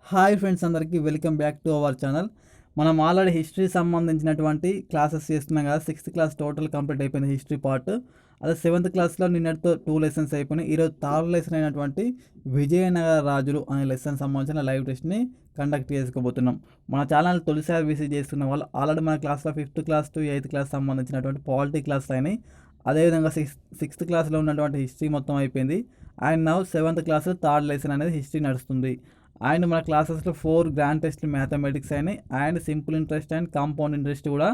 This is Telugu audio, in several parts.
హాయ్ ఫ్రెండ్స్, అందరికీ welcome back to our channel. మనం ఆల్రెడీ హిస్టరీ సంబంధించినటువంటి క్లాసెస్ చేస్తున్నాం కదా. 6th క్లాస్ టోటల్ కంప్లీట్ అయిపోయింది హిస్టరీ పార్ట్. అదే 7th క్లాస్లో నిన్నటితో 2 లెసన్స్ అయిపోయినాయి. ఈరోజు థర్డ్ లెసన్ అయినటువంటి విజయనగర రాజులు అనే లెసన్ సంబంధించిన లైవ్ టెస్ట్ని కండక్ట్ చేసుకోబోతున్నాం. మన ఛానల్ తొలిసారి విజిట్ చేస్తున్న వాళ్ళు ఆల్రెడీ మన క్లాస్లో 5th class to 8th class సంబంధించినటువంటి పాలిటీ క్లాస్ అయినాయి. అదేవిధంగా 6th క్లాస్లో ఉన్నటువంటి హిస్టరీ మొత్తం అయిపోయింది. And now 7th class third lesson అనేది హిస్టరీ నడుస్తుంది. అండ్ మన క్లాసెస్లో 4 గ్రాండ్ టెస్ట్లు మ్యాథమెటిక్స్ అయినాయి. And simple interest and compound interest కూడా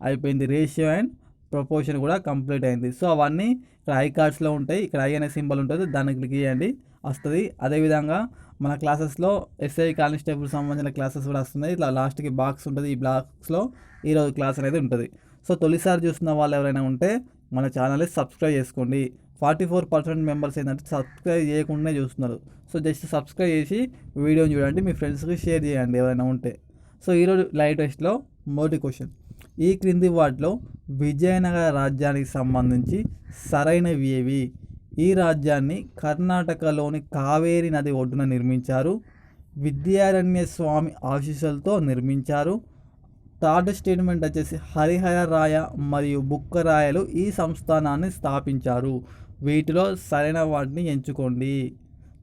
అయిపోయింది. రేషియో అండ్ ప్రపోర్షన్ కూడా కంప్లీట్ అయింది. సో అవన్నీ ఇక్కడ ఐ కార్డ్స్లో ఉంటాయి. ఇక్కడ ఐ అనే సింబల్ ఉంటుంది, దాన్ని క్లిక్ చేయండి, వస్తుంది. అదేవిధంగా మన క్లాసెస్లో ఎస్ఐ కానిస్టేబుల్ సంబంధించిన క్లాసెస్ కూడా వస్తున్నాయి. ఇట్లా లాస్ట్కి బాక్స్ ఉంటుంది. ఈ బాక్స్లో ఈరోజు క్లాస్ అనేది ఉంటుంది. సో తొలిసారి చూస్తున్న వాళ్ళు ఎవరైనా ఉంటే మన ఛానల్ని సబ్స్క్రైబ్ చేసుకోండి. 44% మెంబర్స్ ఏంటంటే సబ్స్క్రైబ్ చేయకుండానే చూస్తున్నారు. సో జస్ట్ సబ్స్క్రైబ్ చేసి వీడియోని చూడండి, మీ ఫ్రెండ్స్కి షేర్ చేయండి ఎవరైనా ఉంటే. సో ఈరోజు లైవ్ టెస్ట్లో మొదటి క్వశ్చన్, ఈ క్రింది వాటిలో విజయనగర రాజ్యానికి సంబంధించి సరైనవి ఏవి? ఈ రాజ్యాన్ని కర్ణాటకలోని కావేరి నది ఒడ్డున నిర్మించారు. విద్యారణ్య స్వామి ఆశీస్సులతో నిర్మించారు. థర్డ్ స్టేట్మెంట్ వచ్చేసి హరిహర రాయ మరియు బుక్కరాయలు ఈ సంస్థానాన్ని స్థాపించారు. వీటిలో సరైన వాటిని ఎంచుకోండి.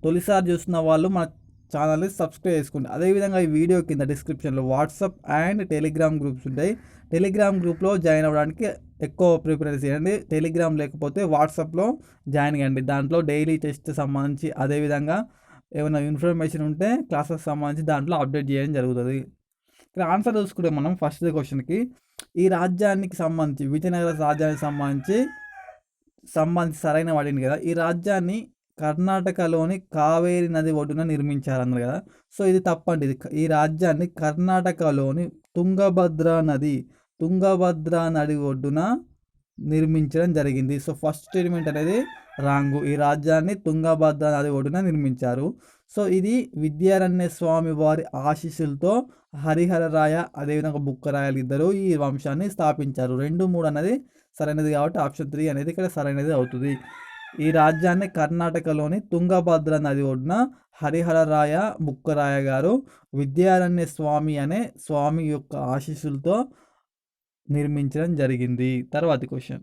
తొలిసారి చూస్తున్న వాళ్ళు మన ఛానల్ని సబ్స్క్రైబ్ చేసుకోండి. అదేవిధంగా ఈ వీడియో కింద డిస్క్రిప్షన్లో వాట్సాప్ అండ్ టెలిగ్రామ్ గ్రూప్స్ ఉంటాయి. టెలిగ్రామ్ గ్రూప్లో జాయిన్ అవ్వడానికి ఎక్కువ ప్రిఫరెన్స్ చేయండి. టెలిగ్రామ్ లేకపోతే వాట్సాప్లో జాయిన్ అవ్వండి. దాంట్లో డైలీ టెస్ట్ సంబంధించి అదేవిధంగా ఏమైనా ఇన్ఫర్మేషన్ ఉంటే క్లాసెస్ సంబంధించి దాంట్లో అప్డేట్ చేయడం జరుగుతుంది. ఇక్కడ ఆన్సర్ చూసుకుంటే మనం ఫస్ట్ క్వశ్చన్కి ఈ రాజ్యానికి సంబంధించి విజయనగర రాజ్యానికి సంబంధించి సరైన వాడింది కదా. ఈ రాజ్యాన్ని కర్ణాటకలోని కావేరి నది ఒడ్డున నిర్మించారు అన్నారు కదా. సో ఇది తప్పండి. ఈ రాజ్యాన్ని కర్ణాటకలోని తుంగభద్ర నది ఒడ్డున నిర్మించడం జరిగింది. సో ఫస్ట్ స్టేట్మెంట్ అనేది రాంగు. ఈ రాజ్యాన్ని తుంగభద్ర నది ఒడ్డున నిర్మించారు. సో ఇది విద్యారణ్య స్వామి వారి ఆశీస్సులతో హరిహర రాయ అదేవిధంగా బుక్కరాయలు ఇద్దరు ఈ వంశాన్ని స్థాపించారు. 2, 3 అనేది సరైనది కాబట్టి ఆప్షన్ 3 అనేది ఇక్కడ సరైనది అవుతుంది. ఈ రాజ్యాన్ని కర్ణాటకలోని తుంగభద్ర నది ఒడ్డున హరిహర రాయ బుక్కరాయ గారు విద్యారణ్య స్వామి అనే స్వామి యొక్క ఆశీస్సులతో నిర్మించడం జరిగింది. తర్వాతి క్వశ్చన్,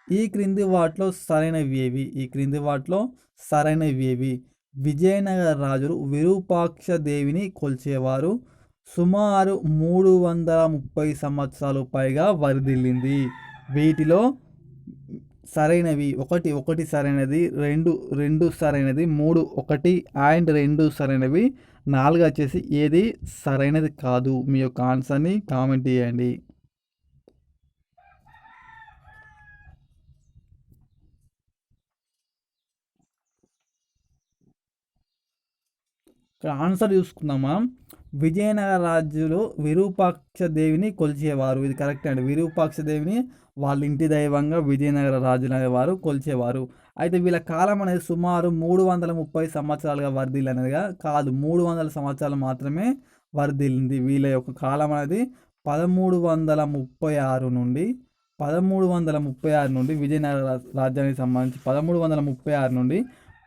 ఈ క్రింది వాటిలో సరైనవి ఏవి? విజయనగర రాజులు విరూపాక్ష దేవిని కొల్చేవారు. సుమారు 330 సంవత్సరాలు పైగా వరిదిల్లింది. వీటిలో సరైనవి 1 సరైనది, 2 సరైనది, 3 1 అండ్ 2 సరైనవి, 4 వచ్చేసి ఏది సరైనది కాదు. మీ యొక్క ఆన్సర్ని కామెంట్ చేయండి. ఇక్కడ ఆన్సర్ చూసుకుందాం మనం. విజయనగర రాజులు విరూపాక్ష దేవిని కొలిచేవారు. ఇది కరెక్ట్ అండి. విరూపాక్ష దేవిని వాళ్ళ ఇంటి దైవంగా విజయనగర రాజులు అనేవారు కొలిచేవారు. అయితే వీళ్ళ కాలం అనేది సుమారు 330 సంవత్సరాలుగా వరదిల్లి అనేదిగా కాదు, 300 సంవత్సరాలు మాత్రమే వరదిల్లింది. వీళ్ళ యొక్క కాలం అనేది 1336 నుండి విజయనగర రాజ్యానికి సంబంధించి 1336 నుండి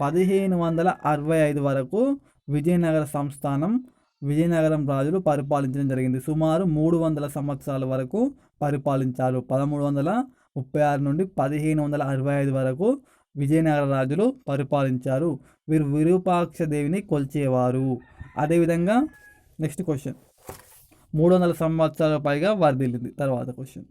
1565 వరకు విజయనగర సంస్థానం విజయనగరం రాజులు పరిపాలించడం జరిగింది. సుమారు 300 సంవత్సరాల వరకు పరిపాలించారు. 1336 నుండి 1565 వరకు విజయనగర రాజులు పరిపాలించారు. వీరు విరూపాక్ష దేవిని కొల్చేవారు. అదేవిధంగా నెక్స్ట్ క్వశ్చన్, 300 సంవత్సరాల పైగా వరదిల్లింది. తర్వాత క్వశ్చన్,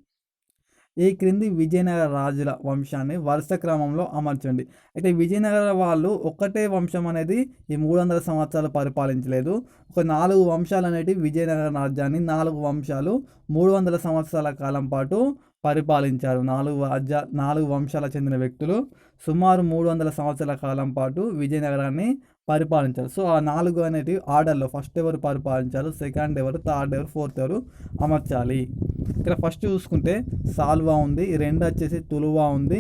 ఈ క్రింది విజయనగర రాజుల వంశాన్ని వరుస క్రమంలో అమర్చండి. అయితే విజయనగర వాళ్ళు ఒకటే వంశం అనేది ఈ 300 సంవత్సరాలు పరిపాలించలేదు. ఒక 4 వంశాలు అనేటివి విజయనగర రాజ్యాన్ని 4 వంశాలు 300 సంవత్సరాల కాలం పాటు పరిపాలించారు. 4 వంశాలకు చెందిన వ్యక్తులు సుమారు 300 సంవత్సరాల కాలం పాటు విజయనగరాన్ని పరిపాలించారు. సో ఆ 4 అనేటివి ఆర్డర్లో ఫస్ట్ ఎవరు పరిపాలించారు, సెకండ్ ఎవరు, థర్డ్ ఎవరు, ఫోర్త్ ఎవరు అమర్చాలి. ఇక్కడ ఫస్ట్ చూసుకుంటే సాల్వా ఉంది, 2 వచ్చేసి తులువా ఉంది,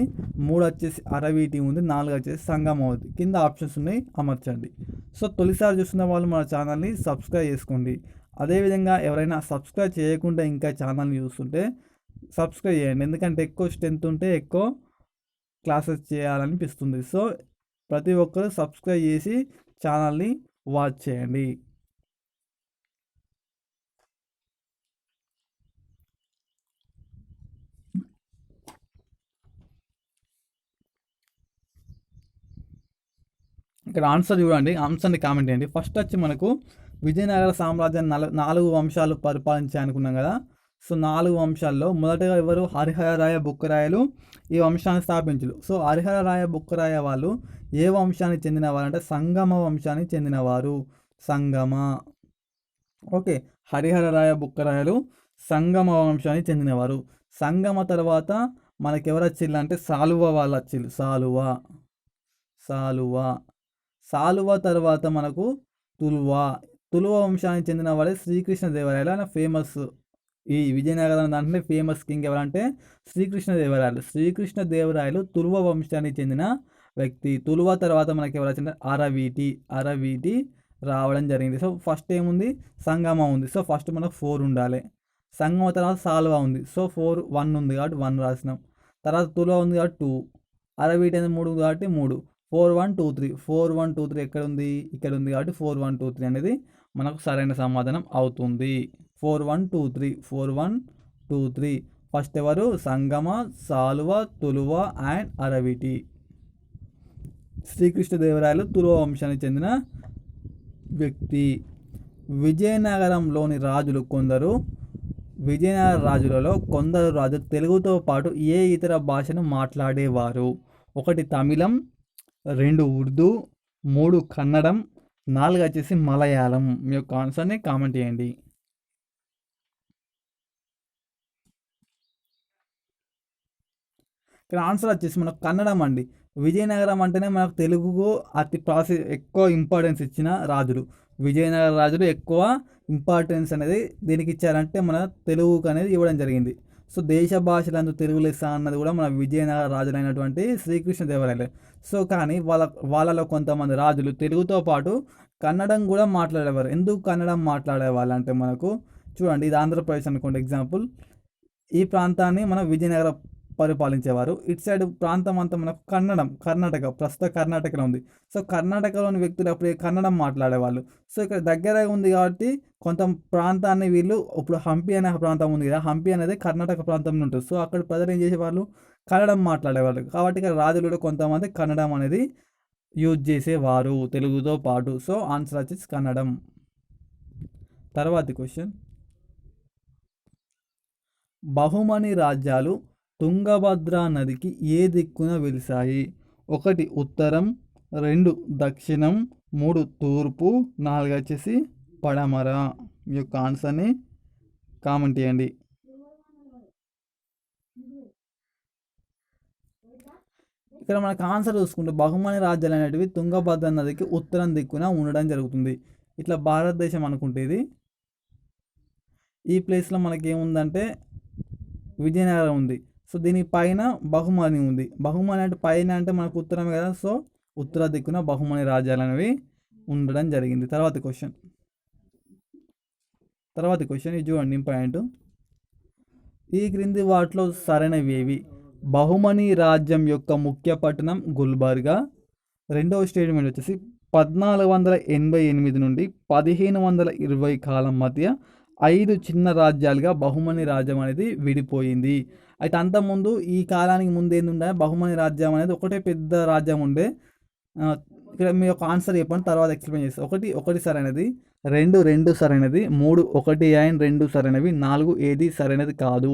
3 వచ్చేసి అరవీటి ఉంది, 4 వచ్చేసి సంగమ ఉంది. కింద ఆప్షన్స్ ఉన్నాయి, అమర్చండి. సో తొలిసారి చూస్తున్న వాళ్ళు మన ఛానల్ని సబ్స్క్రైబ్ చేసుకోండి. అదేవిధంగా ఎవరైనా సబ్స్క్రైబ్ చేయకుండా ఇంకా ఛానల్ని చూస్తుంటే సబ్స్క్రైబ్ చేయండి. ఎందుకంటే ఎక్కువ స్ట్రెంత్ ఉంటే ఎక్కువ క్లాసెస్ చేయాలనిపిస్తుంది. సో ప్రతి ఒక్కరు సబ్స్క్రైబ్ చేసి ఛానల్ని వాచ్ చేయండి. ఇక్కడ ఆన్సర్ చూడండి, ఆన్సర్ని కామెంట్ చేయండి. ఫస్ట్ వచ్చి మనకు విజయనగర సామ్రాజ్యాన్ని 4 వంశాలు పరిపాలించాయి అనుకున్నాం కదా. సో 4 వంశాల్లో మొదటగా ఎవరు? హరిహరరాయ బుక్కరాయలు ఈ వంశాన్ని స్థాపించారు. సో హరిహరరాయ బుక్కరాయ వాళ్ళు ఏ వంశానికి చెందినవారు అంటే సంగమ వంశానికి చెందినవారు. సంగమ. ఓకే, హరిహరరాయ బుక్కరాయలు సంగమ వంశానికి చెందినవారు. సంగమ తర్వాత మనకి ఎవరు వచ్చిళ్ళు అంటే సాలువ వాళ్ళు వచ్చిళ్ళు. సాలువ తర్వాత మనకు తులువ వంశానికి చెందిన వాడే శ్రీకృష్ణదేవరాయలు. ఆయన ఫేమస్. ఈ విజయనగరం దాంట్లో ఫేమస్ కింగ్ ఎవరంటే శ్రీకృష్ణదేవరాయలు. శ్రీకృష్ణదేవరాయలు తులువ వంశానికి చెందిన వ్యక్తి. తులువ తర్వాత మనకి ఎవరు వచ్చింటే అరవీటి రావడం జరిగింది. సో ఫస్ట్ ఏముంది? సంగమ ఉంది. సో ఫస్ట్ మనకు 4 ఉండాలి. సంగమ తర్వాత సాల్వ ఉంది. సో 1 ఉంది కాబట్టి 1 రాసినాం. తర్వాత తులువ ఉంది కాబట్టి 2, అరవీటి అనేది 3 కాబట్టి 3, 4 1 2 3, 4 1 2 3 ఎక్కడ ఉంది? ఇక్కడ ఉంది కాబట్టి 4 1 2 3 అనేది మనకు సరైన సమాధానం అవుతుంది. 4 1 2 3, 4 1 2 3. ఫస్ట్ ఎవరు? సంగమ, సాలువ, తులువ అండ్ అరవీటి. శ్రీకృష్ణదేవరాయలు తులువ వంశానికి చెందిన వ్యక్తి. విజయనగరంలోని రాజులు కొందరు. విజయనగర రాజులలో కొందరు రాజులు తెలుగుతో పాటు ఏ ఇతర భాషను మాట్లాడేవారు? 1 తమిళం, 2 ఉర్దూ, 3 కన్నడం, 4 వచ్చేసి మలయాళం. మీ యొక్క ఆన్సర్ని కామెంట్ చేయండి. ఇక్కడ ఆన్సర్ వచ్చేసి మనకు కన్నడం అండి. విజయనగరం అంటేనే మనకు తెలుగుకు ఎక్కువ ఇంపార్టెన్స్ ఇచ్చిన రాజులు. విజయనగర రాజులు ఎక్కువ ఇంపార్టెన్స్ అనేది దేనికి ఇచ్చారంటే మన తెలుగుకు అనేది ఇవ్వడం జరిగింది. సో దేశ భాషలందు తెలుగు లెస్స అన్నది కూడా మన విజయనగర రాజులైనటువంటి శ్రీకృష్ణదేవరాయలే. సో కానీ వాళ్ళలో కొంతమంది రాజులు తెలుగుతో పాటు కన్నడం కూడా మాట్లాడేవారు. ఎందుకు కన్నడం మాట్లాడేవాళ్ళు అంటే మనకు చూడండి, ఇది ఆంధ్రప్రదేశ్ అనుకోండి ఎగ్జాంపుల్. ఈ ప్రాంతాన్ని మన విజయనగర పరిపాలించేవారు. ఇటు సైడ్ ప్రాంతం అంతా మనకు కర్ణాటక, ప్రస్తుత కర్ణాటకలో ఉంది. సో కర్ణాటకలోని వ్యక్తులు అప్పుడు కన్నడం మాట్లాడేవాళ్ళు. సో ఇక్కడ దగ్గర ఉంది కాబట్టి కొంత ప్రాంతాన్ని వీళ్ళు, ఇప్పుడు హంపి అనే ప్రాంతం ఉంది కదా, హంపి అనేది కర్ణాటక ప్రాంతంలో ఉంటుంది. సో అక్కడ ప్రజలు ఏం చేసేవాళ్ళు? కన్నడం మాట్లాడేవాళ్ళు. కాబట్టి ఇక్కడ రాజులు కూడా కొంతమంది కన్నడం అనేది యూజ్ చేసేవారు తెలుగుతో పాటు. సో ఆన్సర్ వచ్చేసి కన్నడం. తర్వాతి క్వశ్చన్, బహుమని రాజ్యాలు తుంగభద్ర నదికి ఏ దిక్కున వెలిశాయి? 1 ఉత్తరం, 2 దక్షిణం, 3 తూర్పు, 4 వచ్చేసి పడమర. మీ యొక్క ఆన్సర్ని కామెంట్ చేయండి. ఇక్కడ మనకు ఆన్సర్ చూసుకుంటే బహుమని రాజ్యాలు అనేటివి తుంగభద్ర నదికి ఉత్తరం దిక్కున ఉండడం జరుగుతుంది. ఇట్లా భారతదేశం అనుకుంటే ఇది ఈ ప్లేస్లో మనకి ఏముందంటే విజయనగరం ఉంది. సో దీని పైన బహుమని ఉంది. బహుమని అంటే పైన అంటే మనకు ఉత్తరమే కదా. సో ఉత్తర దిక్కున బహుమని రాజ్యాలు అనేవి ఉండడం జరిగింది. తర్వాతి క్వశ్చన్ ఇది చూడండి ఇంపార్టెంట్. ఈ క్రింది వాటిలో సరైనవి ఏవి? బహుమని రాజ్యం యొక్క ముఖ్య పట్టణం గుల్బర్గా. రెండవ స్టేట్మెంట్ వచ్చేసి 1488 నుండి 1520 కాలం మధ్య 5 చిన్న రాజ్యాలుగా బహుమని రాజ్యం అనేది విడిపోయింది. అయితే అంతకుముందు ఈ కాలానికి ముందు ఏంటంటే బహుమని రాజ్యం అనేది ఒకటే పెద్ద రాజ్యం ఉండే. ఇక్కడ మీ యొక్క ఆన్సర్ చెప్పండి, తర్వాత ఎక్స్ప్లెయిన్ చేస్తాను. 1 సరైనది, 2 సరైనది, 3 1 అండ్ 2 సరైనవి, 4 ఏది సరైనది కాదు.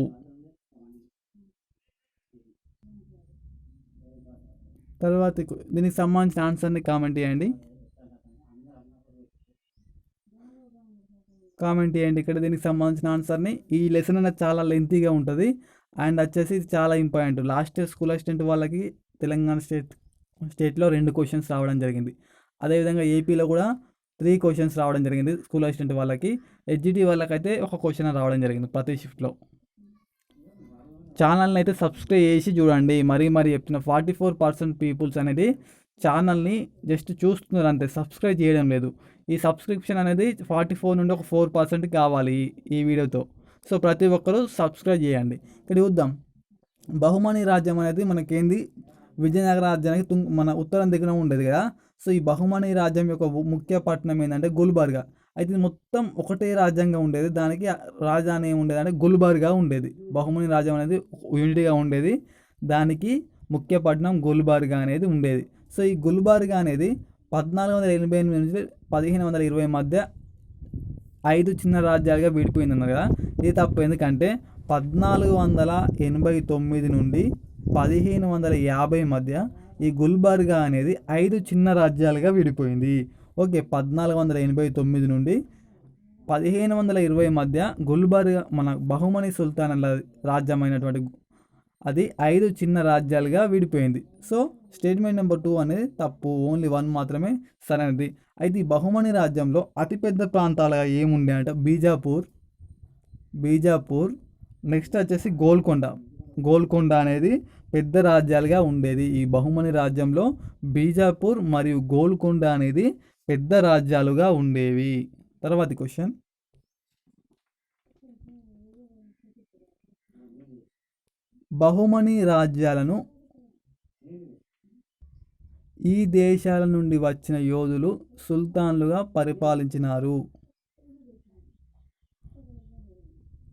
తర్వాత దీనికి సంబంధించిన ఆన్సర్ని కామెంట్ చేయండి. ఇక్కడ దీనికి సంబంధించిన ఆన్సర్ని. ఈ లెసన్ అనేది చాలా లెంతీగా ఉంటుంది అండ్ వచ్చేసి ఇది చాలా important. Last year school assistant వాళ్ళకి తెలంగాణ స్టేట్లో 2 క్వశ్చన్స్ రావడం జరిగింది. అదేవిధంగా ఏపీలో కూడా 3 క్వశ్చన్స్ రావడం జరిగింది స్కూల్ అసిస్టెంట్ వాళ్ళకి. హెచ్జిటి వాళ్ళకైతే 1 క్వశ్చన్ రావడం జరిగింది ప్రతి షిఫ్ట్లో. ఛానల్ని అయితే సబ్స్క్రైబ్ చేసి చూడండి. మరీ చెప్తున్న 44% పీపుల్స్ అనేది ఛానల్ని జస్ట్ చూస్తున్నారు అంతే, సబ్స్క్రైబ్ చేయడం లేదు. ఈ సబ్స్క్రిప్షన్ అనేది 44 నుండి ఒక 4% కావాలి ఈ వీడియోతో. సో ప్రతి ఒక్కరూ సబ్స్క్రైబ్ చేయండి. ఇక్కడ చూద్దాం, బహుమని రాజ్యం అనేది మనకేంది విజయనగర రాజ్యానికి మన ఉత్తరం దిగున ఉండేది కదా. సో ఈ బహుమని రాజ్యం యొక్క ముఖ్య పట్టణం ఏంటంటే గుల్బర్గా. అయితే ఇది మొత్తం ఒకటే రాజ్యంగా ఉండేది. దానికి రాజధాని ఏముండేది అంటే గుల్బర్గా ఉండేది. బహుమని రాజ్యం అనేది యూనిటీగా ఉండేది. దానికి ముఖ్య పట్టణం గుల్బర్గా అనేది ఉండేది. సో ఈ గుల్బర్గా అనేది 1488 నుంచి 1520 మధ్య 5 చిన్న రాజ్యాలుగా విడిపోయింది అన్నారు కదా. ఇది తప్పు. ఎందుకంటే 1489 నుండి 1550 మధ్య ఈ గుల్బర్గా అనేది 5 చిన్న రాజ్యాలుగా విడిపోయింది. ఓకే, 1489 నుండి 1520 మధ్య గుల్బర్గా మన బహుమని సుల్తాన్ల రాజ్యమైనటువంటి అది 5 చిన్న రాజ్యాలుగా విడిపోయింది. సో స్టేట్మెంట్ నెంబర్ 2 అనేది తప్పు. ఓన్లీ 1 మాత్రమే సరైనది. అయితే ఈ బహుమని రాజ్యంలో అతిపెద్ద ప్రాంతాలుగా ఏముండే అంటే బీజాపూర్, నెక్స్ట్ వచ్చేసి గోల్కొండ అనేది పెద్ద రాజ్యాలుగా ఉండేది. ఈ బహుమని రాజ్యంలో బీజాపూర్ మరియు గోల్కొండ అనేది పెద్ద రాజ్యాలుగా ఉండేవి. తర్వాతి క్వశ్చన్, బహుమని రాజ్యాలను ఈ దేశాల నుండి వచ్చిన యోధులు సుల్తాన్లుగా పరిపాలించినారు.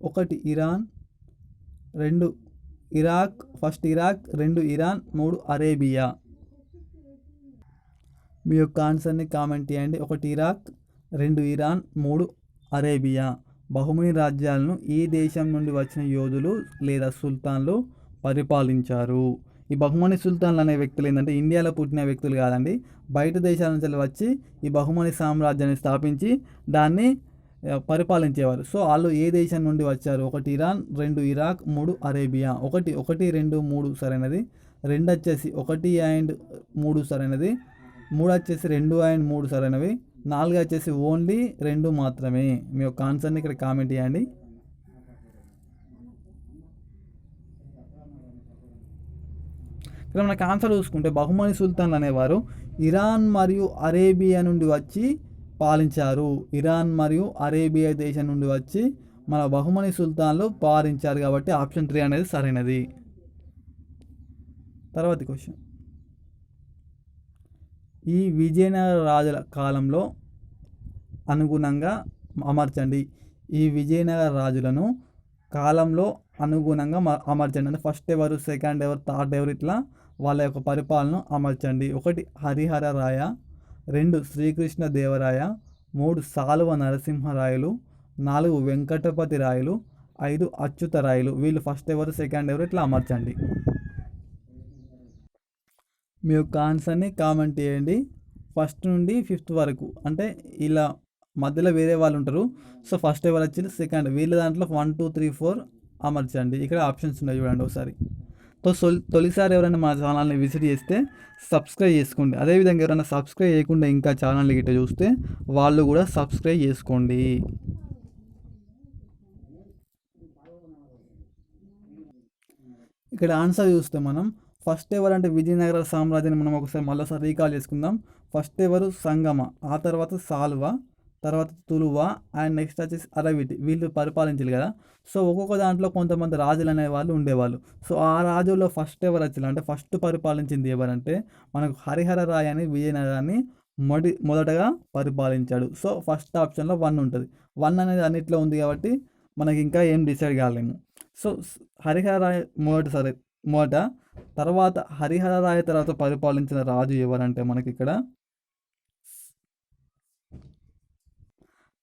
1 ఇరాన్, 2 ఇరాక్, 2 ఇరాన్, 3 అరేబియా. మీ యొక్క ఆన్సర్ని కామెంట్ చేయండి. 1 ఇరాక్, 2 ఇరాన్, 3 అరేబియా. బహుమని రాజ్యాలను ఈ దేశం నుండి వచ్చిన యోధులు లేదా సుల్తాన్లు పరిపాలించారు. ఈ బహుమని సుల్తాన్లు అనే వ్యక్తులు ఏంటంటే ఇండియాలో పుట్టిన వ్యక్తులు కాదండి. బయట దేశాల నుంచి వచ్చి ఈ బహుమని సామ్రాజ్యాన్ని స్థాపించి దాన్ని పరిపాలించేవారు. సో వాళ్ళు ఏ దేశం నుండి వచ్చారు? 1 ఇరాన్, 2 ఇరాక్, 3 అరేబియా. 1, 2, 3 సరైనది. 2 వచ్చేసి 1 అండ్ 3 సరైనది. 3 వచ్చేసి 2 అండ్ 3 సరైనవి. 4 వచ్చేసి ఓన్లీ 2 మాత్రమే. మీ యొక్క ఆన్సర్ని ఇక్కడ కామెంట్ చేయండి. ఇక్కడ మనకు ఆన్సర్ చూసుకుంటే బహుమని సుల్తాన్లు అనేవారు ఇరాన్ మరియు అరేబియా నుండి వచ్చి పాలించారు. ఇరాన్ మరియు అరేబియా దేశం నుండి వచ్చి మన బహుమని సుల్తాన్లు పాలించారు. కాబట్టి ఆప్షన్ 3 అనేది సరైనది. తర్వాతి క్వశ్చన్, ఈ విజయనగర రాజుల కాలంలో అనుగుణంగా అమర్చండి. ఈ విజయనగర రాజులను కాలంలో అనుగుణంగా అమర్చండి. అంటే ఫస్ట్ ఎవరు, సెకండ్ ఎవరు, థర్డ్ ఎవరు, ఇట్లా వాళ్ళ యొక్క పరిపాలన అమర్చండి. 1 హరిహర రాయ, 2 శ్రీకృష్ణ దేవరాయ, 3 సాలువ నరసింహరాయలు, 4 వెంకటపతి రాయలు, 5 అచ్యుత రాయలు. వీళ్ళు ఫస్ట్ ఎవరు, సెకండ్ ఎవరు, ఇట్లా అమర్చండి. మీ యొక్క ఆన్సర్ని కామెంట్ చేయండి. ఫస్ట్ నుండి 5th వరకు అంటే ఇలా మధ్యలో వేరే వాళ్ళు ఉంటారు. సో ఫస్ట్ ఎవరు వచ్చింది, సెకండ్, వీళ్ళ దాంట్లో 1, 2, 3, 4 అమర్చండి. ఇక్కడ ఆప్షన్స్ ఉన్నాయి చూడండి ఒకసారి. తొలిసారి ఎవరైనా మా ఛానల్ని విజిట్ చేస్తే సబ్స్క్రైబ్ చేసుకోండి. అదేవిధంగా ఎవరైనా సబ్స్క్రైబ్ చేయకుండా ఇంకా ఛానల్ని గిట్ట చూస్తే వాళ్ళు కూడా సబ్స్క్రైబ్ చేసుకోండి. ఇక్కడ ఆన్సర్ చూస్తే మనం ఫస్ట్ ఎవరు అంటే విజయనగర సామ్రాజ్యాన్ని మనం మళ్ళీసారి రీకాల్ చేసుకుందాం. ఫస్ట్ ఎవరు సంగమ, ఆ తర్వాత సాల్వ, తర్వాత తులువ అండ్ నెక్స్ట్ వచ్చేసి అరవిటి. వీళ్ళు పరిపాలించారు కదా. సో ఒక్కొక్క దాంట్లో కొంతమంది రాజులు అనేవాళ్ళు ఉండేవాళ్ళు. సో ఆ రాజుల్లో ఫస్ట్ ఎవరు వచ్చారు అంటే ఫస్ట్ పరిపాలించింది ఎవరంటే మనకు హరిహర రాయ అని విజయనగరాన్ని మొదటగా పరిపాలించాడు. సో ఫస్ట్ ఆప్షన్లో 1 ఉంటుంది. 1 అనేది అన్నిట్లో ఉంది కాబట్టి మనకి ఇంకా ఏం డిసైడ్ కాలేము. సో హరిహర రాయ మొదట తర్వాత హరిహర రాయ తర్వాత పరిపాలించిన రాజు ఎవరంటే మనకి ఇక్కడ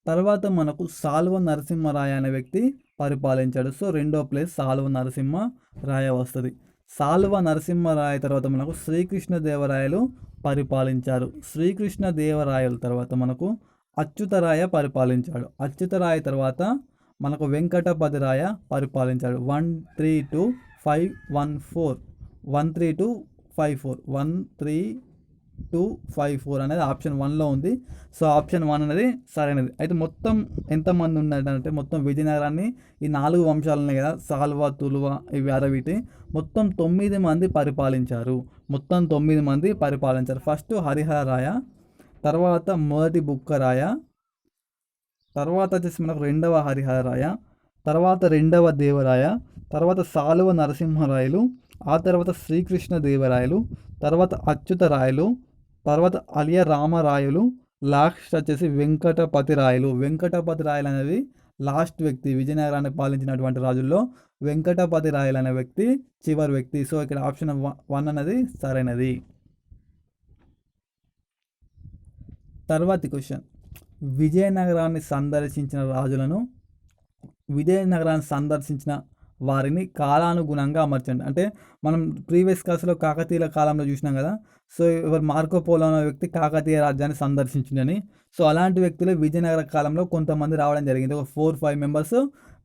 తర్వాత మనకు సాల్వ నరసింహరాయ అనే వ్యక్తి పరిపాలించాడు. సో 2వ ప్లేస్ సాల్వ నరసింహరాయ వస్తుంది. సాల్వ నరసింహరాయ తర్వాత మనకు శ్రీకృష్ణదేవరాయలు పరిపాలించారు. శ్రీకృష్ణదేవరాయల తర్వాత మనకు అచ్యుతరాయ పరిపాలించాడు. అచ్యుతరాయ తర్వాత మనకు వెంకటపతి రాయ పరిపాలించాడు. 13254 13254 అనేది ఆప్షన్ 1లో ఉంది. సో ఆప్షన్ 1 అనేది సరైనది. అయితే మొత్తం ఎంతమంది ఉన్నారంటే మొత్తం విజయనగరాన్ని ఈ 4 వంశాలు ఉన్నాయి కదా, సాల్వ, తులువ, ఇవి అరవిటి, మొత్తం 9 మంది పరిపాలించారు. ఫస్ట్ హరిహర రాయ, తర్వాత మొదటి బుక్కరాయ, తర్వాత వచ్చేసి మనకు 2వ హరిహర రాయ, తర్వాత 2వ దేవరాయ, తర్వాత సాలువ నరసింహరాయలు, ఆ తర్వాత శ్రీకృష్ణదేవరాయలు, తర్వాత అచ్యుతరాయలు, తర్వాత అలియ రామరాయలు, లాస్ట్ వచ్చేసి వెంకటపతి రాయలు. వెంకటపతి రాయలు అనేది లాస్ట్ వ్యక్తి, విజయనగరాన్ని పాలించినటువంటి రాజుల్లో వెంకటపతి రాయలు అనే వ్యక్తి చివరి వ్యక్తి. సో ఇక్కడ ఆప్షన్ 1 అనేది సరైనది. తర్వాతి క్వశ్చన్, విజయనగరాన్ని సందర్శించిన రాజులను, విజయనగరాన్ని సందర్శించిన వారిని కాలానుగుణంగా అమర్చండి. అంటే మనం ప్రీవియస్ క్లాస్లో కాకతీయుల కాలంలో చూసినాం కదా. సో ఎవరు మార్కో పోలో అనే వ్యక్తి కాకతీయ రాజ్యాన్ని సందర్శించిందని. సో అలాంటి వ్యక్తులు విజయనగర కాలంలో కొంతమంది రావడం జరిగింది. ఒక 4-5 మెంబర్స్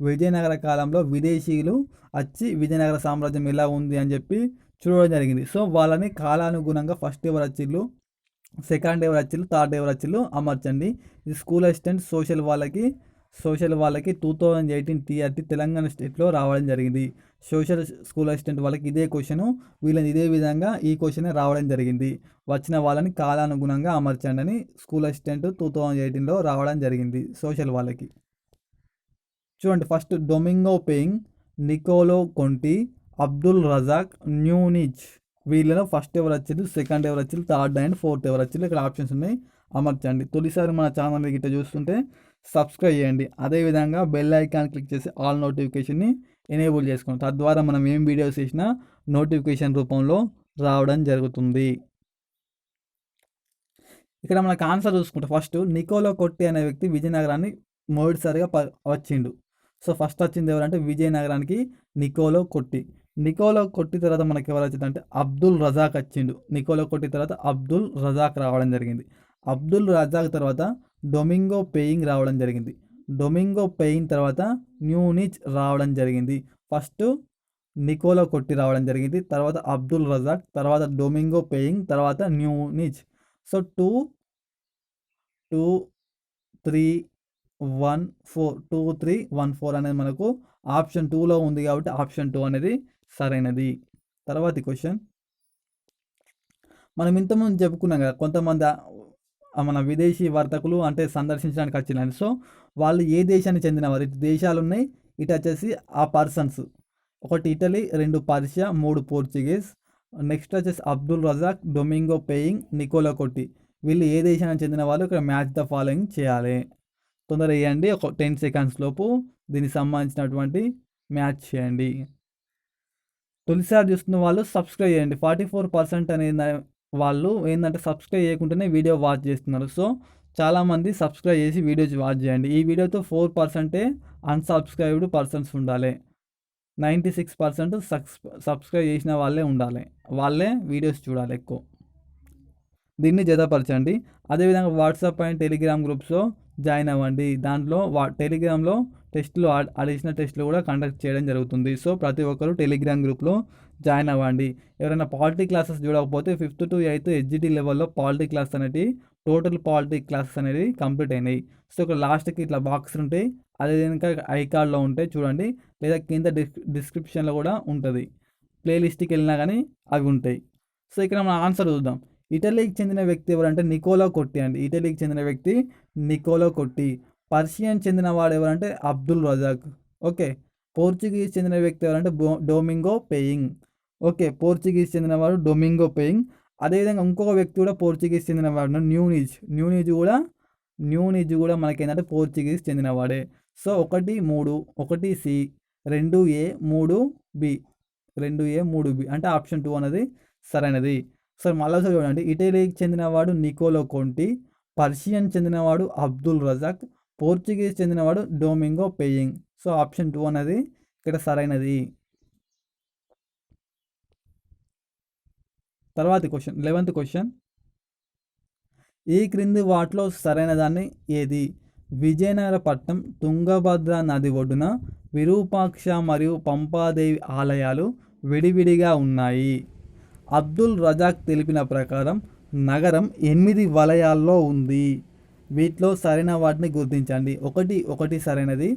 విజయనగర కాలంలో విదేశీయులు వచ్చి విజయనగర సామ్రాజ్యం ఎలా ఉంది అని చెప్పి చూడడం జరిగింది. సో వాళ్ళని కాలానుగుణంగా ఫస్ట్ ఎవరు వచ్చిళ్ళు, సెకండ్ ఎవరు వచ్చిళ్ళు, థర్డ్ ఎవరు వచ్చిళ్ళు అమర్చండి. ఇది స్కూల్ అసిస్టెంట్ సోషల్ వాళ్ళకి 2018 TRT తెలంగాణ స్టేట్లో రావడం జరిగింది. సోషల్ స్కూల్ అసిస్టెంట్ వాళ్ళకి ఇదే క్వశ్చన్, వీళ్ళని ఇదే విధంగా ఈ క్వశ్చన్ రావడం జరిగింది. వచ్చిన వాళ్ళని కాలానుగుణంగా అమర్చండి అని స్కూల్ అసిస్టెంట్ 2018లో రావడం జరిగింది సోషల్ వాళ్ళకి. చూడండి, ఫస్ట్ డొమింగో పెయింగ్, Niccolo Conti, Abdul Razak, Nuniz. వీళ్ళలో ఫస్ట్ ఎవరు వచ్చింది, సెకండ్ ఎవరు వచ్చింది, థర్డ్ అండ్ ఫోర్త్ ఎవరు వచ్చింది. ఇక్కడ ఆప్షన్స్ ఉన్నాయి, అమర్చండి. తొలిసారి మన ఛానల్ గిట్ట చూస్తుంటే సబ్స్క్రైబ్ చేయండి. అదేవిధంగా బెల్ ఐకాన్ క్లిక్ చేసి ఆల్ నోటిఫికేషన్ని ఎనేబుల్ చేసుకోండి. తద్వారా మనం ఏం వీడియోస్ చేసినా నోటిఫికేషన్ రూపంలో రావడం జరుగుతుంది. ఇక్కడ మనకు ఆన్సర్ చూసుకుంటే ఫస్ట్ నికోలో కొట్టి అనే వ్యక్తి విజయనగరాన్ని మొదటిసారిగా వచ్చిండు. సో ఫస్ట్ వచ్చింది ఎవరంటే విజయనగరానికి నికోలో కొట్టి. నికోలో కొట్టి తర్వాత మనకి ఎవరు వచ్చిందంటే అబ్దుల్ రజాక్ వచ్చిండు. నికోలో కొట్టి తర్వాత అబ్దుల్ రజాక్ రావడం జరిగింది. అబ్దుల్ రజాక్ తర్వాత డొమింగో పెయింగ్ రావడం జరిగింది. డొమింగో పెయింగ్ తర్వాత న్యూనిచ్ రావడం జరిగింది. ఫస్ట్ నికోలో కొట్టి రావడం జరిగింది, తర్వాత అబ్దుల్ రజాక్, తర్వాత డొమింగో పెయింగ్, తర్వాత న్యూనిచ్. సో 2, 2, 3, 1, 4, 2, 3, 1, 4 అనేది మనకు ఆప్షన్ 2లో ఉంది కాబట్టి ఆప్షన్ 2 అనేది సరైనది. తర్వాతి క్వశ్చన్, మనం ఇంతకుముందు చెప్పుకున్నాం కదా, కొంతమంది మన విదేశీ వర్తకులు అంటే సందర్శించడానికి వచ్చినారు. సో వాళ్ళు ఏ దేశానికి చెందినవారు, ఇటు దేశాలు ఉన్నాయి, ఇటు వచ్చేసి ఆ పర్సన్స్. ఒకటి ఇటలీ, 2 పర్షియా, 3 పోర్చుగీస్. నెక్స్ట్ వచ్చేసి అబ్దుల్ రజాక్, డొమింగో పెయింగ్, నికోలో కొట్టి. వీళ్ళు ఏ దేశానికి చెందిన వాళ్ళు, ఇక్కడ మ్యాచ్ ద ఫాలోయింగ్ చేయాలి. తొందరగా వేయండి, ఒక 10 సెకండ్స్ లోపు దీనికి సంబంధించినటువంటి మ్యాచ్ చేయండి. తొలిసారి చూస్తున్న వాళ్ళు సబ్స్క్రైబ్ చేయండి. 44% అనేది వాళ్ళు ఏంటంటే సబ్స్క్రైబ్ చేయకుండానే వీడియో వాచ్ చేస్తున్నారు. సో చాలామంది సబ్స్క్రైబ్ చేసి వీడియోస్ వాచ్ చేయండి. ఈ వీడియోతో 4% అన్సబ్స్క్రైబ్డ్ పర్సన్స్ ఉండాలి. 96% సబ్స్క్రైబ్ చేసిన వాళ్ళే ఉండాలి. వాళ్ళే వీడియోస్ చూడాలి ఎక్కువ. దీన్ని జతపరచండి. అదేవిధంగా వాట్సాప్ అండ్ టెలిగ్రామ్ గ్రూప్స్లో జాయిన్ అవ్వండి. దాంట్లో టెలిగ్రామ్లో టెస్టులు, అడిషనల్ టెస్టులు కూడా కండక్ట్ చేయడం జరుగుతుంది. సో ప్రతి ఒక్కరు టెలిగ్రామ్ గ్రూప్లో జాయిన్ అవ్వండి. ఎవరైనా పాలిటీ క్లాసెస్ చూడకపోతే 5th to 8th HGT లెవెల్లో పాలిటీ క్లాస్ అనేది, టోటల్ పాలిటీ క్లాసెస్ అనేది కంప్లీట్ అయినాయి. సో ఇక్కడ లాస్ట్కి ఇట్లా బాక్స్ ఉంటాయి, అదే కనుక ఐకార్డ్లో ఉంటాయి చూడండి, లేదా కింద డిస్క్రిప్షన్లో కూడా ఉంటుంది. ప్లేలిస్ట్కి వెళ్ళినా కానీ అవి ఉంటాయి. సో ఇక్కడ మన ఆన్సర్ చూద్దాం. ఇటలీకి చెందిన వ్యక్తి ఎవరంటే నికోలో కొట్టి అండి. ఇటలీకి చెందిన వ్యక్తి నికోలో కొట్టి. పర్షియన్ చెందిన వాడు ఎవరంటే అబ్దుల్ రజాక్. ఓకే. పోర్చుగీస్ చెందిన వ్యక్తి ఎవరంటే డొమింగో పెయింగ్. ఓకే, పోర్చుగీస్ చెందినవాడు డొమింగో పెయింగ్. అదేవిధంగా ఇంకొక వ్యక్తి కూడా పోర్చుగీస్ చెందినవాడు న్యూనిజ్. న్యూనిజ్ కూడా మనకి ఏంటంటే Portuguese చెందినవాడే. So 1, 3, 1 C, 2 A, 3 B, 2A, 3 B అంటే ఆప్షన్ 2 అనేది సరైనది. సో మళ్ళీసారి చూడండి, ఇటలీకి చెందినవాడు నికోలో కొంటి, పర్షియన్ చెందినవాడు అబ్దుల్ రజాక్, పోర్చుగీస్ చెందినవాడు డొమింగో పెయింగ్. సో ఆప్షన్ 2 అనేది ఇక్కడ సరైనది. తర్వాతి క్వశ్చన్, 11th క్వశ్చన్, ఈ క్రింది వాటిలో సరైన దాన్ని ఏది? విజయనగర పట్టణం తుంగభద్ర నది ఒడ్డున విరూపాక్ష మరియు పంపాదేవి ఆలయాలు విడివిడిగా ఉన్నాయి. అబ్దుల్ రజాక్ తెలిపిన ప్రకారం నగరం 8 వలయాల్లో ఉంది. వీటిలో సరైన వాటిని గుర్తించండి. 1, 1 సరైనది,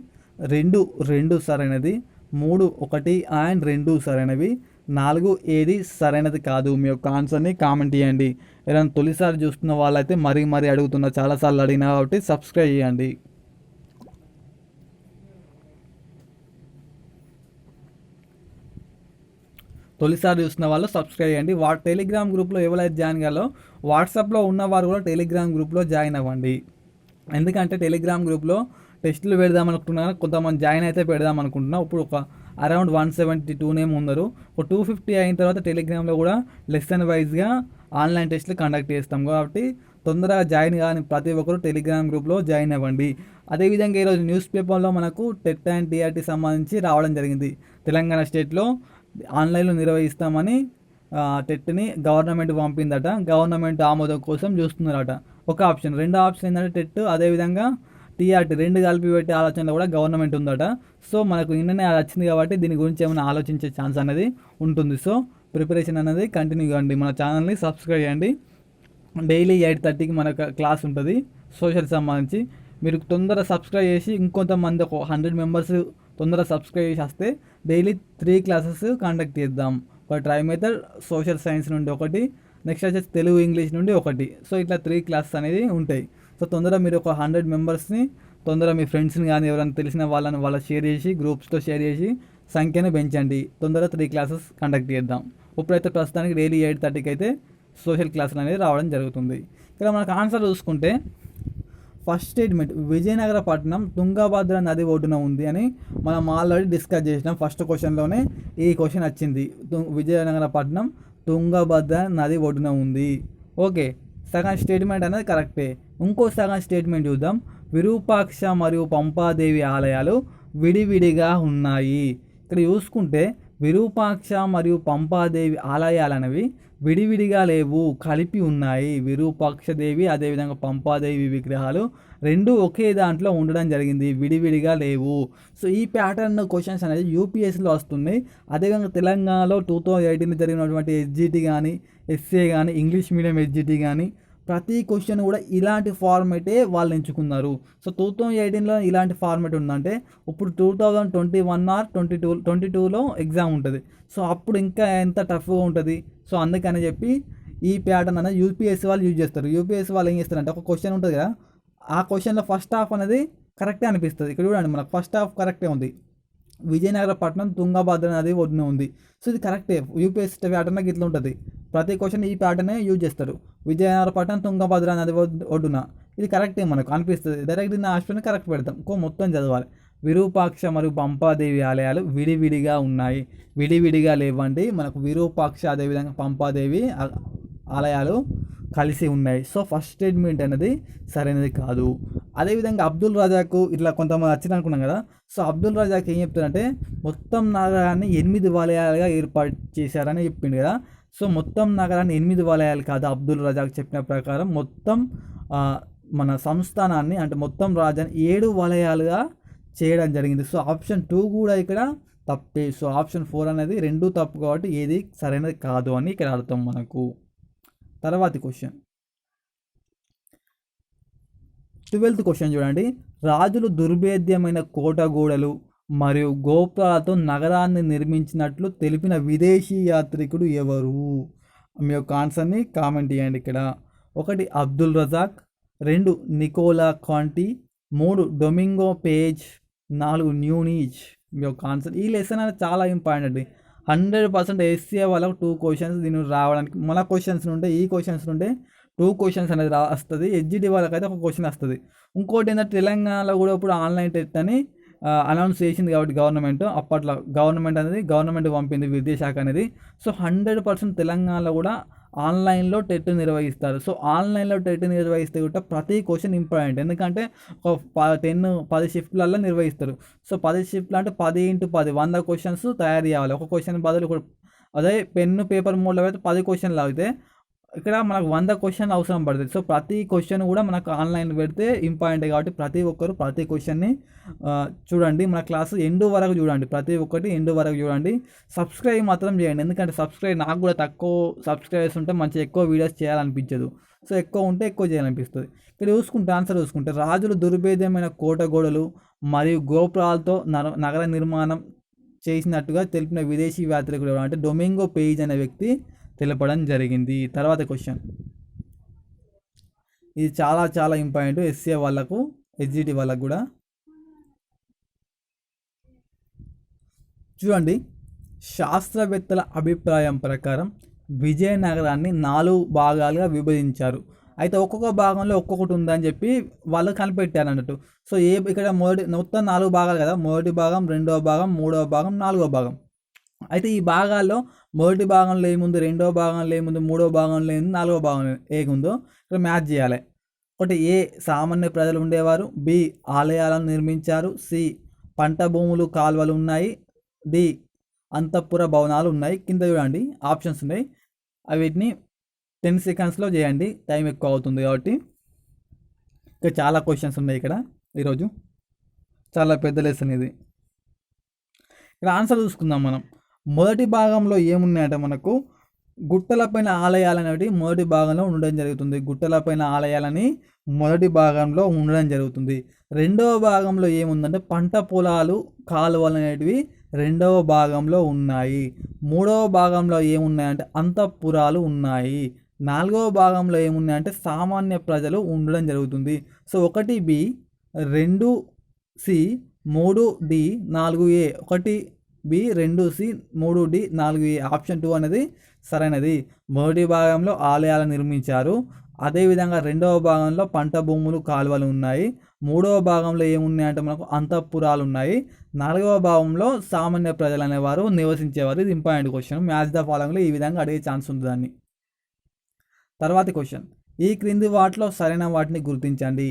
2, 2 సరైనది, 3, 1 and 2 సరైనవి, 4 ఏది సరైనది కాదు. మీ యొక్క ఆన్సర్ని కామెంట్ చేయండి. ఏదైనా తొలిసారి చూస్తున్న వాళ్ళైతే మరీ అడుగుతున్నా, చాలాసార్లు అడిగినా కాబట్టి సబ్స్క్రైబ్ చేయండి. తొలిసారి చూసిన వాళ్ళు సబ్స్క్రైబ్ చేయండి. టెలిగ్రామ్ గ్రూప్లో ఎవరైతే జాయిన్ కాలో వాట్సాప్లో ఉన్నవారు కూడా టెలిగ్రామ్ గ్రూప్లో జాయిన్ అవ్వండి. ఎందుకంటే టెలిగ్రామ్ గ్రూప్లో టెస్టులు పెడదాం అనుకుంటున్నాను, కొంతమంది జాయిన్ అయితే పెడదాం అనుకుంటున్నాం. ఇప్పుడు ఒక అరౌండ్ 172 నేమ్ ఉన్నారు. ఒక 250 అయిన తర్వాత టెలిగ్రామ్లో కూడా లెసన్ వైజ్గా ఆన్లైన్ టెస్టులు కండక్ట్ చేస్తాం. కాబట్టి తొందరగా జాయిన్ కానీ ప్రతి ఒక్కరు టెలిగ్రామ్ గ్రూప్లో జాయిన్ అవ్వండి. అదేవిధంగా ఈరోజు న్యూస్ పేపర్లో మనకు టెట్ అండ్ టీఆర్టీ సంబంధించి రావడం జరిగింది. తెలంగాణ స్టేట్లో ఆన్లైన్లో నిర్వహిస్తామని టెట్ని గవర్నమెంట్ పంపిందట. గవర్నమెంట్ ఆమోదం కోసం చూస్తున్నారట. ఒక ఆప్షన్. రెండో ఆప్షన్ ఏంటంటే టెట్ అదేవిధంగా టీఆర్టీ రెండు కలిపి పెట్టే ఆలోచనలో కూడా గవర్నమెంట్ ఉందట. సో మనకు నిన్ననే అది వచ్చింది కాబట్టి దీని గురించి ఏమైనా ఆలోచించే ఛాన్స్ అనేది ఉంటుంది. సో ప్రిపరేషన్ అనేది కంటిన్యూ కావండి. మన ఛానల్ని సబ్స్క్రైబ్ చేయండి. డైలీ 8:30కి మన క్లాస్ ఉంటుంది సోషల్ సంబంధించి. మీరు తొందర సబ్స్క్రైబ్ చేసి ఇంకొంతమంది ఒక 100 మెంబర్స్ తొందర సబ్స్క్రైబ్ చేసి వస్తే డైలీ 3 క్లాసెస్ కండక్ట్ చేద్దాం. ఒక ట్రై మెథడ్, సోషల్ సైన్స్ నుండి ఒకటి, నెక్స్ట్ వచ్చేసి తెలుగు ఇంగ్లీష్ నుండి ఒకటి. సో ఇట్లా 3 క్లాసెస్ అనేది ఉంటాయి. సో తొందర మీరు ఒక 100 మెంబర్స్ని తొందర మీ ఫ్రెండ్స్ని కానీ ఎవరైనా తెలిసిన వాళ్ళ షేర్ చేసి గ్రూప్స్తో షేర్ చేసి సంఖ్యను పెంచండి. తొందరగా 3 క్లాసెస్ కండక్ట్ చేద్దాం. ఇప్పుడైతే ప్రస్తుతానికి డైలీ 8:30కి అయితే సోషల్ క్లాసులు అనేది రావడం జరుగుతుంది. ఇక్కడ మనకు ఆన్సర్ చూసుకుంటే ఫస్ట్ స్టేట్మెంట్ విజయనగర పట్టణం తుంగభద్ర నది ఒడ్డున ఉంది అని మనం ఆల్రెడీ డిస్కస్ చేసినాం. ఫస్ట్ క్వశ్చన్లోనే ఈ క్వశ్చన్ వచ్చింది. విజయనగర పట్టణం తుంగభద్ర నది ఒడ్డున ఉంది. ఓకే, సగం స్టేట్మెంట్ అనేది కరెక్టే. ఇంకో సగం స్టేట్మెంట్ చూద్దాం. విరూపాక్ష మరియు పంపాదేవి ఆలయాలు విడివిడిగా ఉన్నాయి. ఇక్కడ చూసుకుంటే విరూపాక్ష మరియు పంపాదేవి ఆలయాలు అనేవి విడివిడిగా లేవు, కలిపి ఉన్నాయి. విరూపాక్షదేవి అదేవిధంగా పంపాదేవి విగ్రహాలు రెండు ఒకే దాంట్లో ఉండడం జరిగింది, విడివిడిగా లేవు. సో ఈ ప్యాటర్న్ క్వశ్చన్స్ అనేది యూపీఎస్సీలో వస్తున్నాయి. అదేవిధంగా తెలంగాణలో 2018 జరిగినటువంటి ఎస్జిటి కానీ, ఎస్ఏ కానీ, ఇంగ్లీష్ మీడియం ఎస్జిటి కానీ ప్రతి క్వశ్చన్ కూడా ఇలాంటి ఫార్మేటే వాళ్ళు ఎంచుకున్నారు. సో 2018లో ఇలాంటి ఫార్మేట్ ఉందంటే ఇప్పుడు 2021 ఆర్ 22లో ఎగ్జామ్ ఉంటుంది. సో అప్పుడు ఇంకా ఎంత టఫ్గా ఉంటుంది. సో అందుకని చెప్పి ఈ ప్యాటర్న్ అనేది యూపీఎస్సీ వాళ్ళు యూజ్ చేస్తారు. యూపీఎస్సీ వాళ్ళు ఏం చేస్తారంటే ఒక క్వశ్చన్ ఉంటుంది కదా, ఆ క్వశ్చన్లో ఫస్ట్ హాఫ్ అనేది కరెక్టే అనిపిస్తుంది. ఇక్కడ చూడండి, మనకు ఫస్ట్ హాఫ్ కరెక్టే ఉంది. విజయనగర పట్టణం తుంగభద్ర నది ఒడ్డున ఉంది. సో ఇది కరెక్టే. యూపీఎస్సీ ప్యాటర్న్ ఇట్లా ఉంటుంది. ప్రతి క్వశ్చన్ ఈ ప్యాటర్నే యూజ్ చేస్తారు. విజయనగర పట్టణం తుంగభద్ర నది ఒడ్డున, ఇది కరెక్టే మనకు అనిపిస్తుంది. డైరెక్ట్ దీన్ని ఆప్షన్ కరెక్ట్ పెడతాం. మొత్తం చదవాలి. విరూపాక్ష మరియు పంపాదేవి ఆలయాలు విడివిడిగా ఉన్నాయి, విడివిడిగా లేవండి. మనకు విరూపాక్ష అదేవిధంగా పంపాదేవి ఆలయాలు కలిసి ఉన్నాయి. సో ఫస్ట్ స్టేట్మెంట్ అనేది సరైనది కాదు. అదేవిధంగా అబ్దుల్ రజాక్ ఇట్లా కొంతమంది వచ్చిన అనుకున్నాం కదా. సో అబ్దుల్ రజాక్ ఏం చెప్తారంటే మొత్తం నగరాన్ని 8 వలయాలుగా ఏర్పాటు చేశారని చెప్పిండు కదా. సో మొత్తం నగరాన్ని 8 వలయాలు కాదు, అబ్దుల్ రజాక్ చెప్పిన ప్రకారం మొత్తం మన సంస్థానాన్ని అంటే మొత్తం రాజ్యాన్ని 7 వలయాలుగా చేయడం జరిగింది. సో ఆప్షన్ 2 కూడా ఇక్కడ తప్పే. సో ఆప్షన్ 4 అనేది రెండు తప్పు కాబట్టి ఏది సరైనది కాదు అని ఇక్కడ అర్థం మనకు. తర్వాతి క్వశ్చన్ 12th క్వశ్చన్ చూడండి. రాజులు దుర్భేద్యమైన కోట గోడలు మరియు గోపురాలతో నగరాన్ని నిర్మించినట్లు తెలిపిన విదేశీ యాత్రికుడు ఎవరు? మీ యొక్క ఆన్సర్ని కామెంట్ చేయండి. ఇక్కడ 1 Abdul Razak, 2 Nicola Conti, 3 Domingo Paes, 4 Nuniz. మీ యొక్క ఆన్సర్. ఈ లెసన్ అనేది చాలా ఇంపార్టెంట్ అండి. 100% ఎస్సీఏ వాళ్ళకు 2 క్వశ్చన్స్ దీన్ని రావడానికి మన క్వశ్చన్స్ నుండే ఈ క్వశ్చన్స్ నుండే 2 క్వశ్చన్స్ అనేది వస్తుంది. ఎస్జిటి వాళ్ళకైతే ఒక క్వశ్చన్ వస్తుంది. ఇంకోటి ఏంటంటే తెలంగాణలో కూడా ఇప్పుడు ఆన్లైన్ టెస్ట్ అని అనౌన్స్ చేసింది కాబట్టి గవర్నమెంట్, అప్పట్లో గవర్నమెంట్ పంపింది విద్యాశాఖ అనేది. సో 100% తెలంగాణలో కూడా ఆన్లైన్లో టెట్ నిర్వహిస్తారు. సో ఆన్లైన్లో టెట్ నిర్వహిస్తే కూడా ప్రతి క్వశ్చన్ ఇంపార్టెంట్. ఎందుకంటే ఒక 10 షిఫ్ట్లలో నిర్వహిస్తారు. సో 10 షిఫ్ట్లు అంటే 10x10 100 క్వశ్చన్స్ తయారు చేయాలి. ఒక క్వశ్చన్ బదులు అదే పెన్ను పేపర్ మోడ్లో అయితే 10 క్వశ్చన్లు అయితే ఇక్కడ మనకు 100 క్వశ్చన్లు అవసరం పడుతుంది. సో ప్రతి క్వశ్చన్ కూడా మనకు ఆన్లైన్ పెడితే ఇంపార్టెంట్ కాబట్టి ప్రతి ఒక్కరు ప్రతి క్వశ్చన్ని చూడండి. మన క్లాసు ఎండు వరకు చూడండి, ప్రతి ఒక్కటి ఎండు వరకు చూడండి. సబ్స్క్రైబ్ మాత్రం చేయండి. ఎందుకంటే సబ్స్క్రైబ్ నాకు కూడా తక్కువ సబ్స్క్రైబర్స్ ఉంటే మంచి ఎక్కువ వీడియోస్ చేయాలనిపించదు. సో ఎక్కువ ఉంటే ఎక్కువ చేయాలనిపిస్తుంది. ఇక్కడ చూసుకుంటే ఆన్సర్ చూసుకుంటే రాజులు దుర్భేద్యమైన కోట గోడలు మరియు గోపురాలతో నగర నిర్మాణం చేసినట్టుగా తెలిపిన విదేశీ యాత్రికుడు అంటే డొమింగో పేజ్ అనే వ్యక్తి తెలపడం జరిగింది. తర్వాత క్వశ్చన్, ఇది చాలా చాలా ఇంపార్టెంట్ ఎస్సీఏ వాళ్ళకు, ఎస్జిటి వాళ్ళకు కూడా. చూడండి, శాస్త్రవేత్తల అభిప్రాయం ప్రకారం విజయనగరాన్ని 4 భాగాలుగా విభజించారు. అయితే ఒక్కొక్క భాగంలో ఒక్కొక్కటి ఉందని చెప్పి వాళ్ళు కనిపెట్టారు అన్నట్టు. సో ఇక్కడ మొత్తం 4 భాగాలు కదా, మొదటి భాగం, రెండవ భాగం, మూడవ భాగం, నాలుగవ భాగం. అయితే ఈ భాగాల్లో మొదటి భాగంలో ఏముంది, రెండవ భాగంలో ఏముంది, మూడవ భాగంలో ఏముంది, నాలుగవ భాగంలో ఏముందో ఇక్కడ మ్యాచ్ చేయాలి. ఒకటి ఏ సామాన్య ప్రజలు ఉండేవారు, బి ఆలయాలను నిర్మించారు, సి పంట భూములు కాలువలు ఉన్నాయి, డి అంతఃపుర భవనాలు ఉన్నాయి. కింద చూడండి ఆప్షన్స్ ఉన్నాయి, వీటిని 10 సెకండ్స్లో చేయండి, టైం ఎక్కువ అవుతుంది కాబట్టి. ఇంకా చాలా క్వశ్చన్స్ ఉన్నాయి ఇక్కడ ఈరోజు, చాలా పెద్ద లెసన్ ఇది. ఇక్కడ ఆన్సర్ చూసుకుందాం మనం. మొదటి భాగంలో ఏమున్నాయంటే మనకు గుట్టలపైన ఆలయాలు అనేవి మొదటి భాగంలో ఉండడం జరుగుతుంది. గుట్టలపైన ఆలయాలని మొదటి భాగంలో ఉండడం జరుగుతుంది. రెండవ భాగంలో ఏముందంటే పంట పొలాలు కాలువలు అనేటివి రెండవ భాగంలో ఉన్నాయి. మూడవ భాగంలో ఏమున్నాయంటే అంతఃపురాలు ఉన్నాయి. నాలుగవ భాగంలో ఏమున్నాయంటే సామాన్య ప్రజలు ఉండడం జరుగుతుంది. సో 1 బి, 2 సి, 3 డి, 4 ఏ. 1 బి, 2 సి, 3 డి, 4 ఏ. ఆప్షన్ 2 అనేది సరైనది. మొదటి భాగంలో ఆలయాలు నిర్మించారు, అదేవిధంగా రెండవ భాగంలో పంట భూములు కాలువలు ఉన్నాయి, మూడవ భాగంలో ఏమున్నాయంటే మనకు అంతఃపురాలు ఉన్నాయి, నాలుగవ భాగంలో సామాన్య ప్రజలు అనేవారు నివసించేవారు. ఇది ఇంపార్టెంట్ క్వశ్చన్, మ్యాచ్ ద ఫాలోయింగ్లో ఈ విధంగా అడిగే ఛాన్స్ ఉంది దాన్ని. తర్వాతి క్వశ్చన్, ఈ క్రింది వాటిలో సరైన వాటిని గుర్తించండి.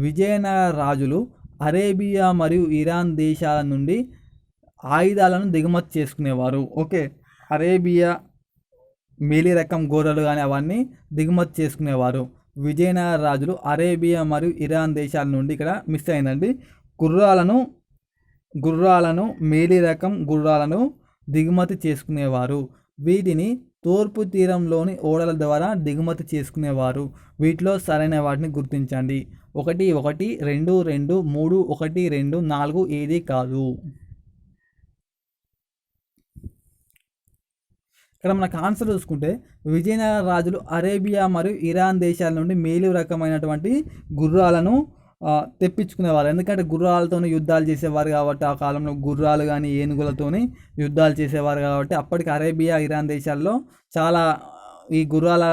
విజయనగర రాజులు అరేబియా మరియు ఇరాన్ దేశాల నుండి ఆయుధాలను దిగుమతి చేసుకునేవారు. ఓకే, అరేబియా మేలి రకం గొర్రెలు కానీ అవన్నీ దిగుమతి చేసుకునేవారు. విజయనగర రాజులు అరేబియా మరియు ఇరాన్ దేశాల నుండి, ఇక్కడ మిస్ అయిందండి, గుర్రాలను మేలి రకం గుర్రాలను దిగుమతి చేసుకునేవారు. వీటిని తూర్పు తీరంలోని ఓడల ద్వారా దిగుమతి చేసుకునేవారు. వీటిలో సరైన వాటిని గుర్తించండి. 1 1, 2 2, 3 1 2, 4 ఏది కాదు. ఇక్కడ మనకు ఆన్సర్ చూసుకుంటే విజయనగర రాజులు అరేబియా మరియు ఇరాన్ దేశాల నుండి మేలు రకమైనటువంటి గుర్రాలను తెప్పించుకునేవారు. ఎందుకంటే గుర్రాలతో యుద్ధాలు చేసేవారు కాబట్టి, ఆ కాలంలో గుర్రాలు కానీ ఏనుగులతోని యుద్ధాలు చేసేవారు కాబట్టి అప్పటికి అరేబియా ఇరాన్ దేశాల్లో చాలా ఈ గుర్రాల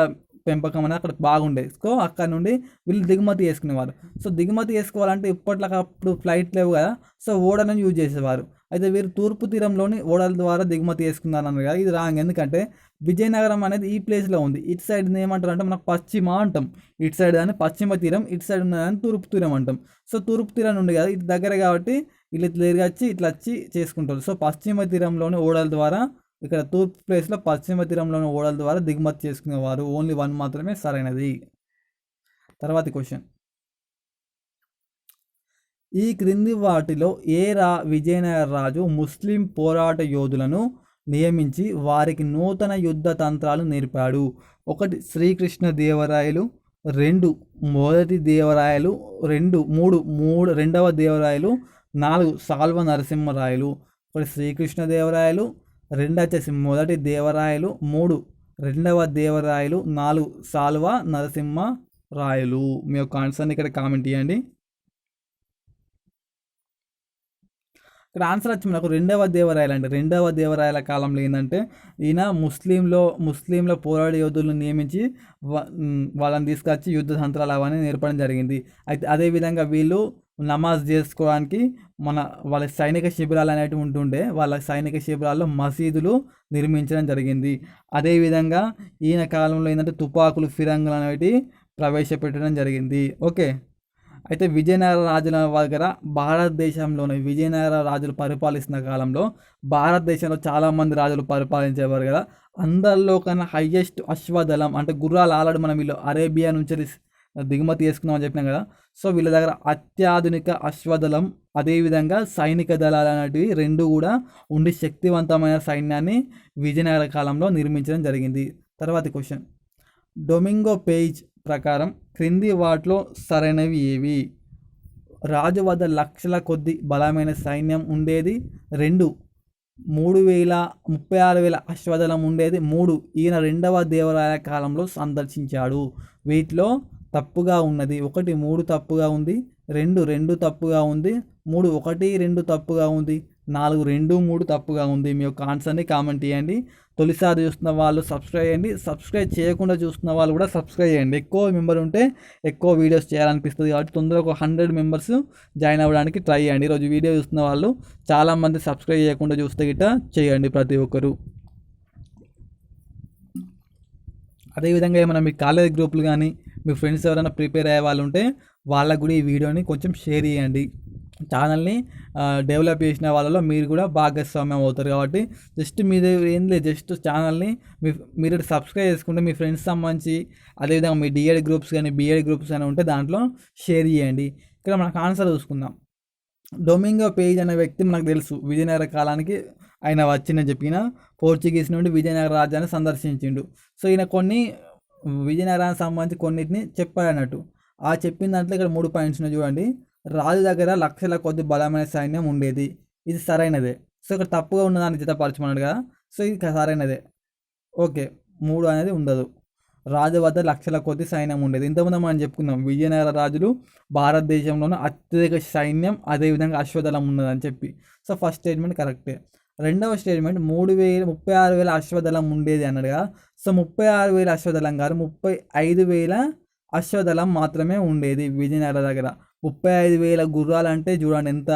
పెంపకం అనేది అక్కడ బాగుండేది. సో అక్కడ నుండి వీళ్ళు దిగుమతి చేసుకునేవారు. సో దిగుమతి చేసుకోవాలంటే ఇప్పట్లో ఫ్లైట్ లేవు కదా, సో ఓడలను యూజ్ చేసేవారు. అయితే వీరు తూర్పు తీరంలోని ఓడల ద్వారా దిగుమతి చేసుకున్నారు అన్నారు కదా, ఇది రాంగ్. ఎందుకంటే విజయనగరం అనేది ఈ ప్లేస్లో ఉంది. ఇటు సైడ్ ఏమంటారు అంటే మనకు పశ్చిమ అంటాం, ఇటు సైడ్ దాన్ని పశ్చిమ తీరం, ఇటు సైడ్ ఉన్నదాన్ని తూర్పు తీరం అంటాం. సో తూర్పు తీరం ఉంది కదా, ఇటు దగ్గర కాబట్టి వీళ్ళు ఇట్లా వచ్చి చేసుకుంటారు. సో పశ్చిమ తీరంలోని ఓడల ద్వారా, ఇక్కడ తూర్పు ప్లేస్లో పశ్చిమ తీరంలోని ఓడల ద్వారా దిగుమతి చేసుకునేవారు. ఓన్లీ 1 మాత్రమే సరైనది. తర్వాతి క్వశ్చన్, ఈ క్రింది వాటిలో విజయనగర రాజు ముస్లిం పోరాట యోధులను నియమించి వారికి నూతన యుద్ధ తంత్రాలు నేర్పాడు? 1 శ్రీకృష్ణదేవరాయలు, 2 మొదటి దేవరాయలు, 3 రెండవ దేవరాయలు, 4 సాల్వ నరసింహరాయలు. 1 శ్రీకృష్ణదేవరాయలు, 2 వచ్చేసి మొదటి దేవరాయలు, 3 రెండవ దేవరాయలు, 4 సాల్వ నరసింహరాయలు. మీ యొక్క ఆన్సర్ని ఇక్కడ కామెంట్ చేయండి. ఇక్కడ ఆన్సర్ వచ్చి మనకు రెండవ దేవరాయలు అండి. రెండవ దేవరాయల కాలంలో ఏంటంటే ఈయన ముస్లింల పోరాట యోధులను నియమించి వాళ్ళని తీసుకొచ్చి యుద్ధ తంత్రాలు అవన్నీ నేర్పడం జరిగింది. అయితే అదేవిధంగా వీళ్ళు నమాజ్ చేసుకోవడానికి వాళ్ళ సైనిక శిబిరాలు అనేవి ఉంటుండే, వాళ్ళ సైనిక శిబిరాల్లో మసీదులు నిర్మించడం జరిగింది. అదేవిధంగా ఈయన కాలంలో ఏంటంటే తుపాకులు, ఫిరంగులు అనేవి ప్రవేశపెట్టడం జరిగింది. ఓకే, అయితే విజయనగర రాజుల దగ్గర విజయనగర రాజులు పరిపాలిస్తున్న కాలంలో భారతదేశంలో చాలామంది రాజులు పరిపాలించేవారు కదా, అందరిలో కన్నా హైయెస్ట్ అశ్వదళం అంటే గుర్రాలు ఆల్రెడీ మనం వీళ్ళు అరేబియా నుంచి దిగుమతి చేసుకున్నామని చెప్పినాం కదా, సో వీళ్ళ దగ్గర అత్యాధునిక అశ్వదళం, అదేవిధంగా సైనిక దళాలు అనేటివి 2 కూడా ఉండి శక్తివంతమైన సైన్యాన్ని విజయనగర కాలంలో నిర్మించడం జరిగింది. తర్వాతి క్వశ్చన్, డొమింగో పేజ్ ప్రకారం క్రింది వాటిలో సరైనవి ఏవి? రాజు వద్ద లక్షల కొద్ది బలమైన సైన్యం ఉండేది, 2 36,000 అశ్వదళం ఉండేది, 3 ఈయన రెండవ దేవరాయ కాలంలో సందర్శించాడు. వీటిలో తప్పుగా ఉన్నది 1 3 తప్పుగా ఉంది, 2 తప్పుగా ఉంది, 3 1 2 తప్పుగా ఉంది, 4 2 3 తప్పుగా ఉంది. మీ యొక్క ఆన్సర్ని కామెంట్ చేయండి. తొలిసారి చూస్తున్న వాళ్ళు సబ్స్క్రైబ్ చేయండి. సబ్స్క్రైబ్ చేయకుండా చూస్తున్న వాళ్ళు కూడా సబ్స్క్రైబ్ చేయండి. ఎక్కువ మెంబర్ ఉంటే ఎక్కువ వీడియోస్ చేయాలనిపిస్తుంది కాబట్టి తొందరగా ఒక 100 మెంబర్స్ జాయిన్ అవ్వడానికి ట్రై చేయండి. ఈరోజు వీడియో చూస్తున్న వాళ్ళు చాలామంది సబ్స్క్రైబ్ చేయకుండా చూస్తే గిట్ట చేయండి ప్రతి ఒక్కరు. అదేవిధంగా ఏమైనా మీ కాలేజ్ గ్రూపులు కానీ మీ ఫ్రెండ్స్ ఎవరైనా ప్రిపేర్ అయ్యే వాళ్ళు ఉంటే వాళ్ళకు కూడా ఈ వీడియోని కొంచెం షేర్ చేయండి. ఛానల్ని డెవలప్ చేసిన వాళ్ళలో మీరు కూడా భాగస్వామ్యం అవుతారు కాబట్టి జస్ట్ మీరు ఏం లేదు, జస్ట్ ఛానల్ని మీరు సబ్స్క్రైబ్ చేసుకుంటే మీ ఫ్రెండ్స్ సంబంధించి అదేవిధంగా మీ డిఎడ్ గ్రూప్స్ కానీ బిఎడ్ గ్రూప్స్ కానీ ఉంటే దాంట్లో షేర్ చేయండి. ఇక్కడ మనకు ఆన్సర్ చూసుకుందాం. డొమింగో పేజ్ అనే వ్యక్తి మనకు తెలుసు విజయనగర కాలానికి ఆయన వచ్చిందని చెప్పిన పోర్చుగీస్ నుండి విజయనగర రాజ్యాన్ని సందర్శించిండు. సో ఈయన కొన్ని విజయనగరానికి సంబంధించి కొన్నిటిని చెప్పాడు అన్నట్టు. ఆ చెప్పిన దాంట్లో ఇక్కడ 3 పాయింట్స్ చూడండి. రాజు దగ్గర లక్షల కొద్ది బలమైన సైన్యం ఉండేది, ఇది సరైనదే. సో ఇక్కడ తప్పుగా ఉన్నదాన్ని జతపరచమన్నాడు కదా, సో ఇది సరైనదే. ఓకే, 3 అనేది ఉండదు. రాజు వద్ద లక్షల కొద్ది సైన్యం ఉండేది. ఇంతకుముందు మనం చెప్పుకుందాం విజయనగర రాజులు భారతదేశంలోనే అత్యధిక సైన్యం అదేవిధంగా అశ్వదళం ఉన్నదని చెప్పి. సో ఫస్ట్ స్టేట్మెంట్ కరెక్టే. రెండవ స్టేట్మెంట్ 36,000 అశ్వదళం ఉండేది అన్నాడు కదా. సో 36,000 అశ్వదళం కాదు, 35,000 అశ్వదళం మాత్రమే ఉండేది విజయనగర దగ్గర. 35,000 గుర్రాలు అంటే చూడండి ఎంత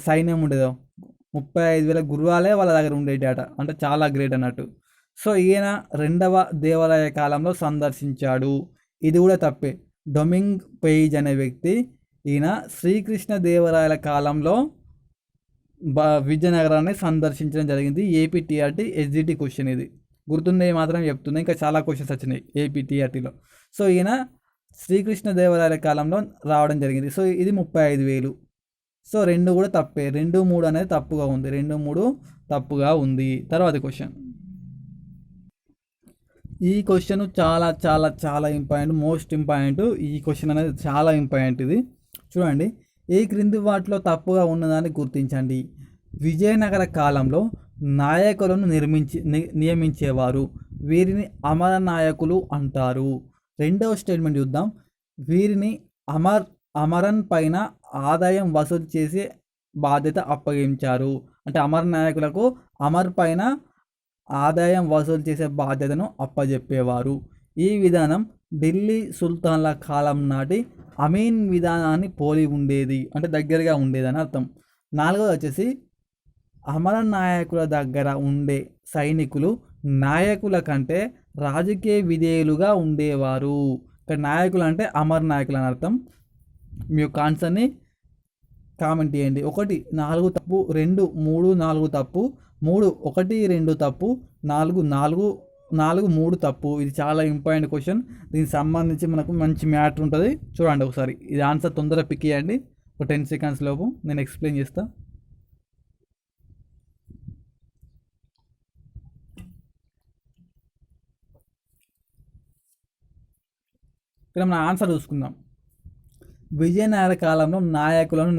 సైన్యం ఉండేదో. 35,000 గుర్రాలే వాళ్ళ దగ్గర ఉండేటట, అంటే చాలా గ్రేట్ అన్నట్టు. సో ఈయన రెండవ దేవాలయ కాలంలో సందర్శించాడు, ఇది కూడా తప్పే. డొమింగ్ పేజ్ అనే వ్యక్తి ఈయన శ్రీకృష్ణదేవరాయల కాలంలో విజయనగరాన్ని సందర్శించడం జరిగింది. ఏపీటీఆర్టీ ఎస్జిటి క్వశ్చన్ ఇది, గుర్తుండే మాత్రం చెప్తుంది. ఇంకా చాలా క్వశ్చన్స్ వచ్చినాయి ఏపీటీఆర్టీలో. సో ఈయన శ్రీకృష్ణదేవరాయల కాలంలో రావడం జరిగింది. సో ఇది 35,000. సో 2 కూడా తప్పే. 2, 3 అనేది తప్పుగా ఉంది. 2, 3 తప్పుగా ఉంది. తర్వాత క్వశ్చన్. ఈ క్వశ్చన్ చాలా చాలా చాలా ఇంపార్టెంట్, మోస్ట్ ఇంపార్టెంట్. ఈ క్వశ్చన్ అనేది చాలా ఇంపార్టెంట్. ఇది చూడండి. ఈ క్రింది వాటిలో తప్పుగా ఉన్నదాన్ని గుర్తించండి. విజయనగర కాలంలో నాయకులను నియమించేవారు, వీరిని అమర నాయకులు అంటారు. రెండవ స్టేట్మెంట్ చూద్దాం. వీరిని అమరన్ పైన ఆదాయం వసూలు చేసే బాధ్యత అప్పగించారు. అంటే అమర నాయకులకు అమర్ పైన ఆదాయం వసూలు చేసే బాధ్యతను అప్పజెప్పేవారు. ఈ విధానం ఢిల్లీ సుల్తాన్ల కాలం నాటి అమీన్ విధానాన్ని పోలి ఉండేది, అంటే దగ్గరగా ఉండేదని అర్థం. 4వది వచ్చేసి అమర నాయకుల దగ్గర ఉండే సైనికులు నాయకుల కంటే రాజకీయ విధేయులుగా ఉండేవారు. ఇక్కడ నాయకులు అంటే అమర్ నాయకులు అని అర్థం. మీ యొక్క ఆన్సర్ని కామెంట్ చేయండి. 1 4 తప్పు, 2 3 4 తప్పు, 3 1 2 తప్పు, 4 3 తప్పు. ఇది చాలా ఇంపార్టెంట్ క్వశ్చన్. దీనికి సంబంధించి మనకు మంచి మ్యాటర్ ఉంటుంది. చూడండి ఒకసారి. ఇది ఆన్సర్ తొందరగా పిక్ చేయండి. ఒక 10 సెకండ్స్ లోపు నేను ఎక్స్ప్లెయిన్ చేస్తాను. ఇక్కడ మన ఆన్సర్ చూసుకుందాం. విజయనగర కాలంలో నాయకులను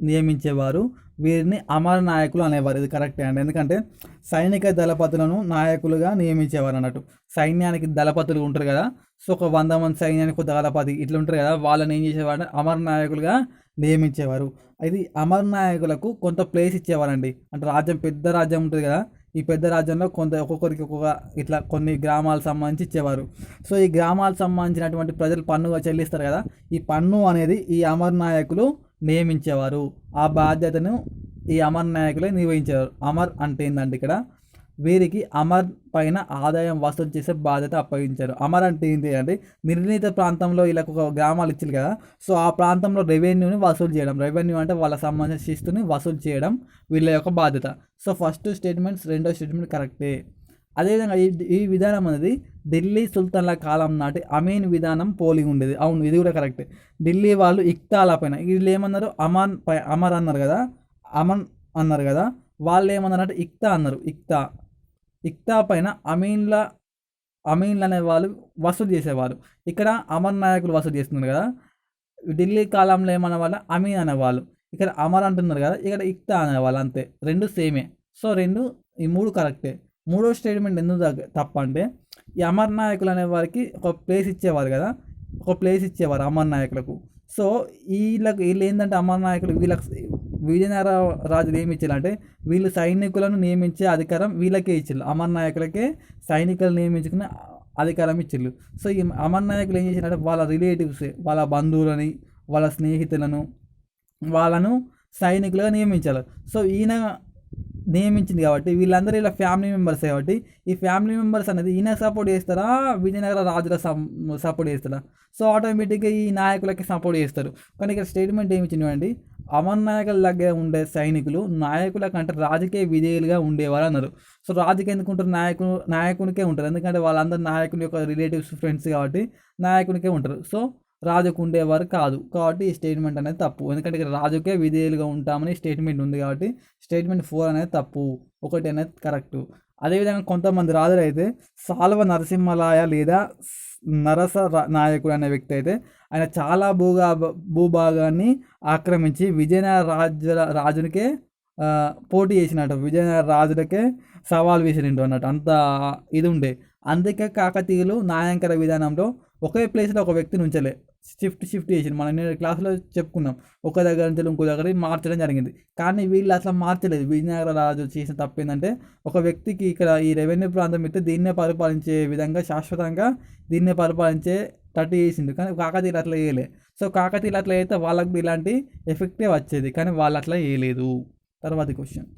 నియమించేవారు, వీరిని అమర నాయకులు అనేవారు. ఇది కరెక్టే అండి, ఎందుకంటే సైనిక దళపతులను నాయకులుగా నియమించేవారు అన్నట్టు. సైన్యానికి దళపతులు ఉంటారు కదా, సో ఒక 100 మంది సైన్యానికి ఒక దళపతి ఇట్లా ఉంటారు కదా, వాళ్ళని ఏం చేసేవారు, అమర నాయకులుగా నియమించేవారు. ఇది అమర నాయకులకు కొంత ప్లేస్ ఇచ్చేవారండి. అంటే రాజ్యం పెద్ద రాజ్యం ఉంటుంది కదా, ఈ పెద్ద రాజ్యంలో ఒక్కొక్కరికి ఒక్కొక్క ఇట్లా కొన్ని గ్రామాలకు సంబంధించి ఇచ్చేవారు. సో ఈ గ్రామాలకు సంబంధించినటువంటి ప్రజలు పన్నుగా చెల్లిస్తారు కదా, ఈ పన్ను అనేది ఈ అమర్ నాయకులు నియమించేవారు. ఆ బాధ్యతను ఈ అమర్ నాయకులే నిర్వహించేవారు. అమర్ అంటే ఏంటంటే ఇక్కడ వీరికి అమర్ పైన ఆదాయం వసూలు చేసే బాధ్యత అప్పగించారు. అమర్ అంటే ఏంటి అంటే నిర్ణీత ప్రాంతంలో వీళ్ళకు ఒక గ్రామాలు ఇచ్చారు కదా, సో ఆ ప్రాంతంలో రెవెన్యూని వసూలు చేయడం. రెవెన్యూ అంటే వాళ్ళ సంబంధించిన శిస్తుని వసూలు చేయడం వీళ్ళ యొక్క బాధ్యత. సో ఫస్ట్ స్టేట్మెంట్స్, రెండో స్టేట్మెంట్ కరెక్టే. అదేవిధంగా ఈ విధానం అనేది ఢిల్లీ సుల్తాన్ల కాలం నాటి అమీన్ విధానం పోలి ఉండేది. అవును, ఇది కూడా కరెక్టే. ఢిల్లీ వాళ్ళు ఇక్తాల పైన వీళ్ళు ఏమన్నారు, అమర్ అన్నారు కదా, అమన్ అన్నారు కదా, వాళ్ళు ఏమన్నారంటే ఇక్తా అన్నారు. ఇక్తా పైన అమీన్లు అనే వాళ్ళు వసూలు చేసేవాళ్ళు. ఇక్కడ అమర్ నాయకులు వసూలు చేస్తున్నారు కదా, ఢిల్లీ కాలంలో ఏమన్న వాళ్ళు అమీన్ అనేవాళ్ళు, ఇక్కడ అమర్ అంటున్నారు కదా, ఇక్కడ ఇక్తా అనేవాళ్ళు. అంతే, 2 సేమే. సో ఈ 3 కరెక్టే. మూడో స్టేట్మెంట్ ఎందుకు తప్ప అంటే ఈ అమర్ నాయకులు అనే వారికి ఒక ప్లేస్ ఇచ్చేవారు కదా, ఒక ప్లేస్ ఇచ్చేవారు అమర్ నాయకులకు. సో వీళ్ళు ఏంటంటే అమర్ నాయకులు విజయనగర రాజులు ఏమి ఇచ్చారు అంటే వీళ్ళు సైనికులను నియమించే అధికారం వీళ్ళకే ఇచ్చారు, అమర నాయకులకే సైనికులను నియమించుకునే అధికారం ఇచ్చిళ్ళు. సో ఈ అమర నాయకులు ఏం చేశారంటే వాళ్ళ రిలేటివ్స్, వాళ్ళ బంధువులని, వాళ్ళ స్నేహితులను వాళ్ళను సైనికులుగా నియమించారు. సో ఈయన నియమించింది కాబట్టి వీళ్ళందరూ ఇలా ఫ్యామిలీ మెంబర్స్ కాబట్టి ఈ ఫ్యామిలీ మెంబర్స్ అనేది ఈయన సపోర్ట్ చేస్తారా విజయనగర రాజుల సపోర్ట్ చేస్తారా? సో ఆటోమేటిక్గా ఈ నాయకులకి సపోర్ట్ చేస్తారు. కానీ ఇక్కడ స్టేట్మెంట్ ఏమి ఇచ్చినవండి, అమర నాయకుల దగ్గర ఉండే సైనికులు నాయకుల కంటే రాజకీయ విధేయులుగా ఉండేవారు అన్నారు. సో రాజుకి ఎందుకు ఉంటారు, నాయకునికే ఉంటారు, ఎందుకంటే వాళ్ళందరూ నాయకుని యొక్క రిలేటివ్స్ ఫ్రెండ్స్ కాబట్టి నాయకునికే ఉంటారు. సో రాజుకు ఉండేవారు కాదు కాబట్టి ఈ స్టేట్మెంట్ అనేది తప్పు, ఎందుకంటే ఇక్కడ రాజుకే విధేయులుగా ఉంటామని స్టేట్మెంట్ ఉంది కాబట్టి స్టేట్మెంట్ 4 అనేది తప్పు, 1 అనేది కరెక్ట్. అదేవిధంగా కొంతమంది రాజులు అయితే సాల్వ నరసింహలాయ లేదా నరస నాయకుడు అనే వ్యక్తి అయితే ఆయన చాలా భూభాగాన్ని ఆక్రమించి విజయనగర రాజునికే పోటీ చేసినట్టు, విజయనగర రాజులకే సవాల్ వేసినట్టు అన్నట్టు, అంత ఇది ఉండే. అందుకే కాకతీయులు న్యాయాంకర విధానంలో ఒకే ప్లేస్లో ఒక వ్యక్తిని ఉంచలే, షిఫ్ట్ చేసింది. మనం నేను క్లాస్లో చెప్పుకున్నాం, ఒక దగ్గర నుంచి ఇంకో దగ్గర మార్చడం జరిగింది. కానీ వీళ్ళు అట్లా మార్చలేదు. విజయనగర రాజు చేసిన తప్పు ఏంటంటే ఒక వ్యక్తికి ఇక్కడ ఈ రెవెన్యూ ప్రాంతం అయితే దీన్నే పరిపాలించే విధంగా శాశ్వతంగా దీన్నే పరిపాలించే తట్టు చేసింది. కానీ కాకతీయులు అట్లా చేయలే. సో కాకతీయులు అట్లా అయితే వాళ్ళకు ఇలాంటి ఎఫెక్టే వచ్చేది, కానీ వాళ్ళు అట్లా చేయలేదు. తర్వాతి క్వశ్చన్,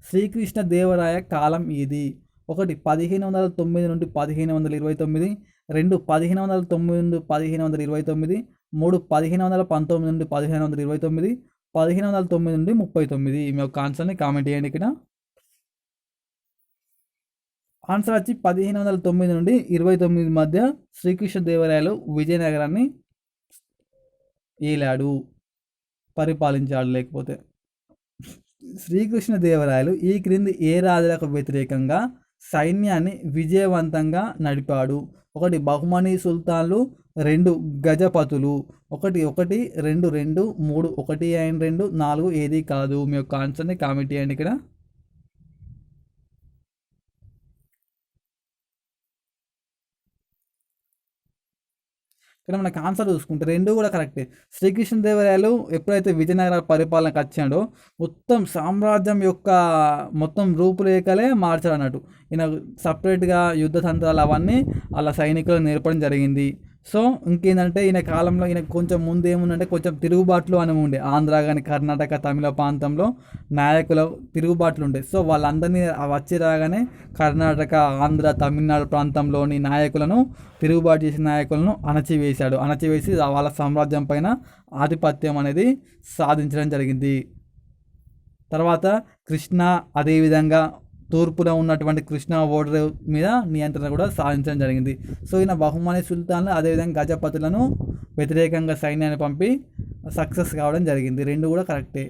శ్రీకృష్ణ దేవరాయ కాలం ఇది? 1 1509 నుండి 1529, 2 1509 నుండి 1529, 3 1519 నుండి 1529, 1509 నుండి 39. మీ యొక్క ఆన్సర్ని కామెంట్ చేయండి. ఇక్కడ ఆన్సర్ వచ్చి 1509 నుండి 29 మధ్య శ్రీకృష్ణ దేవరాయలు విజయనగరాన్ని ఏలాడు, పరిపాలించాడు. లేకపోతే శ్రీకృష్ణ దేవరాయలు ఈ క్రింది ఏ రాజులకు వ్యతిరేకంగా సైన్యాన్ని విజయవంతంగా నడిపాడు? 1 బహుమనీ సుల్తాన్లు, 2 గజపతులు, 1 1 2 2 3 1 2 4 ఏది కాదు. మీ యొక్క ఆన్సర్ని కామెంట్ చేయండి. ఇక్కడ ఇక్కడ మనకు ఆన్సర్ చూసుకుంటే 2 కూడా కరెక్టే. శ్రీకృష్ణదేవరాయలు ఎప్పుడైతే విజయనగర పరిపాలనకు వచ్చాడో మొత్తం సామ్రాజ్యం యొక్క మొత్తం రూపురేఖలే మార్చాడు అన్నట్టు. ఈయన సపరేట్గా యుద్ధ తంత్రాలు అవన్నీ అలా సైనికులకు నేర్పడం జరిగింది. సో ఇంకేంటంటే ఈయన కాలంలో ఈయన కొంచెం ముందు ఏముందంటే కొంచెం తిరుగుబాట్లు అని ఉండే, ఆంధ్ర కానీ కర్ణాటక తమిళ ప్రాంతంలో నాయకుల తిరుగుబాట్లు ఉండే. సో వాళ్ళందరినీ వచ్చి రాగానే కర్ణాటక ఆంధ్ర తమిళనాడు ప్రాంతంలోని నాయకులను, తిరుగుబాటు చేసిన నాయకులను అణచివేసి వాళ్ళ సామ్రాజ్యం పైన ఆధిపత్యం అనేది సాధించడం జరిగింది. తర్వాత కృష్ణ, అదేవిధంగా తూర్పున ఉన్నటువంటి కృష్ణా ఓడరేవు మీద నియంత్రణ కూడా సాధించడం జరిగింది. సో ఈయన బహుమనీ సుల్తాన్లు అదేవిధంగా గజపతులను వ్యతిరేకంగా సైన్యాన్ని పంపి సక్సెస్ కావడం జరిగింది. 2 కూడా కరెక్టే.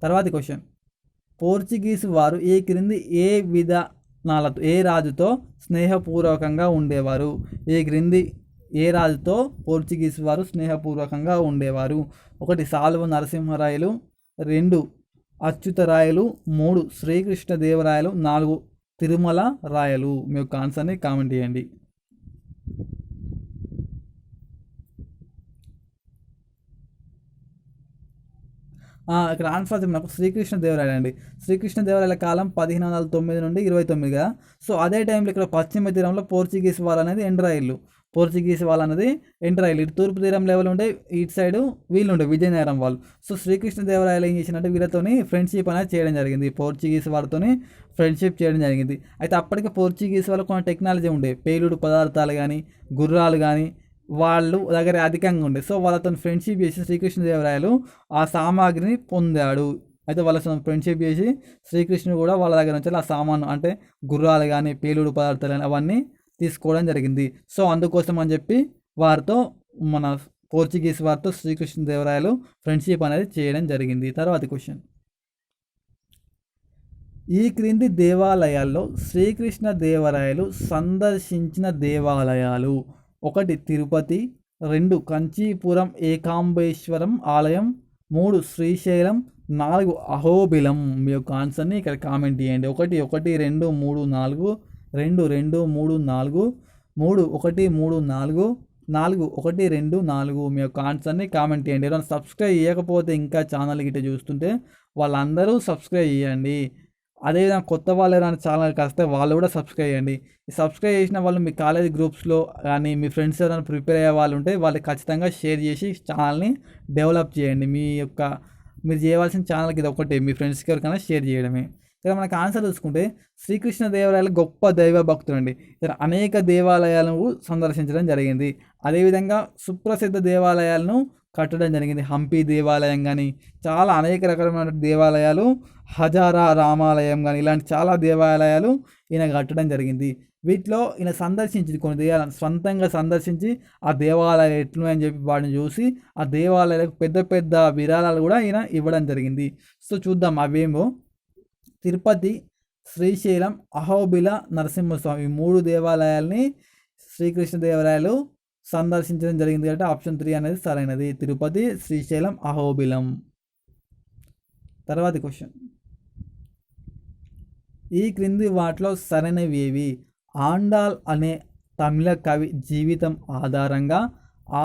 తర్వాతి క్వశ్చన్, పోర్చుగీసు వారు ఈ క్రింది ఏ విధానాలతో ఏ రాజుతో స్నేహపూర్వకంగా ఉండేవారు? ఈ క్రింది ఏ రాజుతో పోర్చుగీసు వారు స్నేహపూర్వకంగా ఉండేవారు? 1 సాల్వ నరసింహరాయలు, 2 అచ్యుతరాయలు, 3 శ్రీకృష్ణదేవరాయలు, 4 తిరుమల రాయలు. మీ యొక్క ఆన్సర్ని కామెంట్ చేయండి. ఇక్కడ ఆన్సర్ మనకు శ్రీకృష్ణదేవరాయలు అండి. శ్రీకృష్ణదేవరాయల కాలం 1509 నుండి 29 కదా. సో అదే టైంలో ఇక్కడ పశ్చిమ తీరంలో పోర్చుగీస్ వాళ్ళు అనేది ఎంటర్ అయ్యారు. ఇటు తూర్పు తీరం లెవెల్ ఉండే, ఇటు సైడ్ వీళ్ళు ఉండే విజయనగరం వాళ్ళు. సో శ్రీకృష్ణదేవరాయలు ఏం చేసినట్టు వీళ్ళతోని ఫ్రెండ్షిప్ అనేది చేయడం జరిగింది, పోర్చుగీస్ వాళ్ళతోని ఫ్రెండ్షిప్ చేయడం జరిగింది. అయితే అప్పటికే పోర్చుగీస్ వాళ్ళు కొన్ని టెక్నాలజీ ఉండే, పేలుడు పదార్థాలు కానీ గుర్రాలు కానీ వాళ్ళు దగ్గర అధికంగా ఉండే. సో వాళ్ళతో ఫ్రెండ్షిప్ చేసి శ్రీకృష్ణదేవరాయలు ఆ సామాగ్రిని పొందాడు. అయితే వాళ్ళ ఫ్రెండ్షిప్ చేసి శ్రీకృష్ణుడు కూడా వాళ్ళ దగ్గర నుంచి ఆ సామాను అంటే గుర్రాలు కానీ పేలుడు పదార్థాలు కానీ అవన్నీ తీసుకోవడం జరిగింది. సో అందుకోసం అని చెప్పి వారితో మన పోర్చుగీస్ వారితో శ్రీకృష్ణదేవరాయలు ఫ్రెండ్షిప్ అనేది చేయడం జరిగింది. తర్వాతి క్వశ్చన్, ఈ క్రింది దేవాలయాల్లో శ్రీకృష్ణదేవరాయలు సందర్శించిన దేవాలయాలు? 1 తిరుపతి, 2 కంచీపురం ఏకాంబేశ్వరం ఆలయం, 3 శ్రీశైలం, 4 అహోబిలం. మీ యొక్క ఆన్సర్ని ఇక్కడ కామెంట్ చేయండి. 1 1 2 3 4, 2 2 3 4, 3 1 3 4, 4 1 2 4 మీ యొక్క ఆన్సర్ని కామెంట్ చేయండి. ఎవరైనా సబ్స్క్రైబ్ చేయకపోతే ఇంకా ఛానల్ గిట్ట చూస్తుంటే వాళ్ళందరూ సబ్స్క్రైబ్ చేయండి. అదేవిధంగా కొత్త వాళ్ళు ఎవరైనా ఛానల్కి వస్తే వాళ్ళు కూడా సబ్స్క్రైబ్ చేయండి. ఈ సబ్స్క్రైబ్ చేసిన వాళ్ళు మీ కాలేజ్ గ్రూప్స్లో కానీ మీ ఫ్రెండ్స్ ఎవరైనా ప్రిపేర్ అయ్యే వాళ్ళు ఉంటే వాళ్ళకి ఖచ్చితంగా షేర్ చేసి ఛానల్ని డెవలప్ చేయండి. మీరు చేయవలసిన ఛానల్కి ఇది ఒకటే, మీ ఫ్రెండ్స్కి ఎవరికైనా షేర్ చేయడమే. ఇక్కడ మనకు ఆన్సర్ చూసుకుంటే శ్రీకృష్ణదేవరాయలు గొప్ప దైవ భక్తుడు అండి. ఇతను అనేక దేవాలయాలను సందర్శించడం జరిగింది. అదేవిధంగా సుప్రసిద్ధ దేవాలయాలను కట్టడం జరిగింది. హంపి దేవాలయం కానీ చాలా అనేక రకమైన దేవాలయాలు, హజారా రామాలయం కానీ ఇలాంటి చాలా దేవాలయాలు ఈయన కట్టడం జరిగింది. వీటిలో ఈయన సందర్శించి కొన్ని దేవాలయాలు సొంతంగా సందర్శించి ఆ దేవాలయాలు ఎట్లున్నాయని చెప్పి వాటిని చూసి ఆ దేవాలయాలకు పెద్ద పెద్ద విరాళాలు కూడా ఈయన ఇవ్వడం జరిగింది. సో చూద్దాం అవేమో. తిరుపతి, శ్రీశైలం, అహోబిల, నరసింహస్వామి 3 దేవాలయాల్ని శ్రీకృష్ణదేవరాయలు సందర్శించడం జరిగింది కాబట్టి ఆప్షన్ 3 అనేది సరైనది. తిరుపతి, శ్రీశైలం, అహోబిలం. తర్వాతి క్వశ్చన్, ఈ క్రింది వాటిలో సరైనవి ఏవి? ఆండాల్ అనే తమిళ కవి జీవితం ఆధారంగా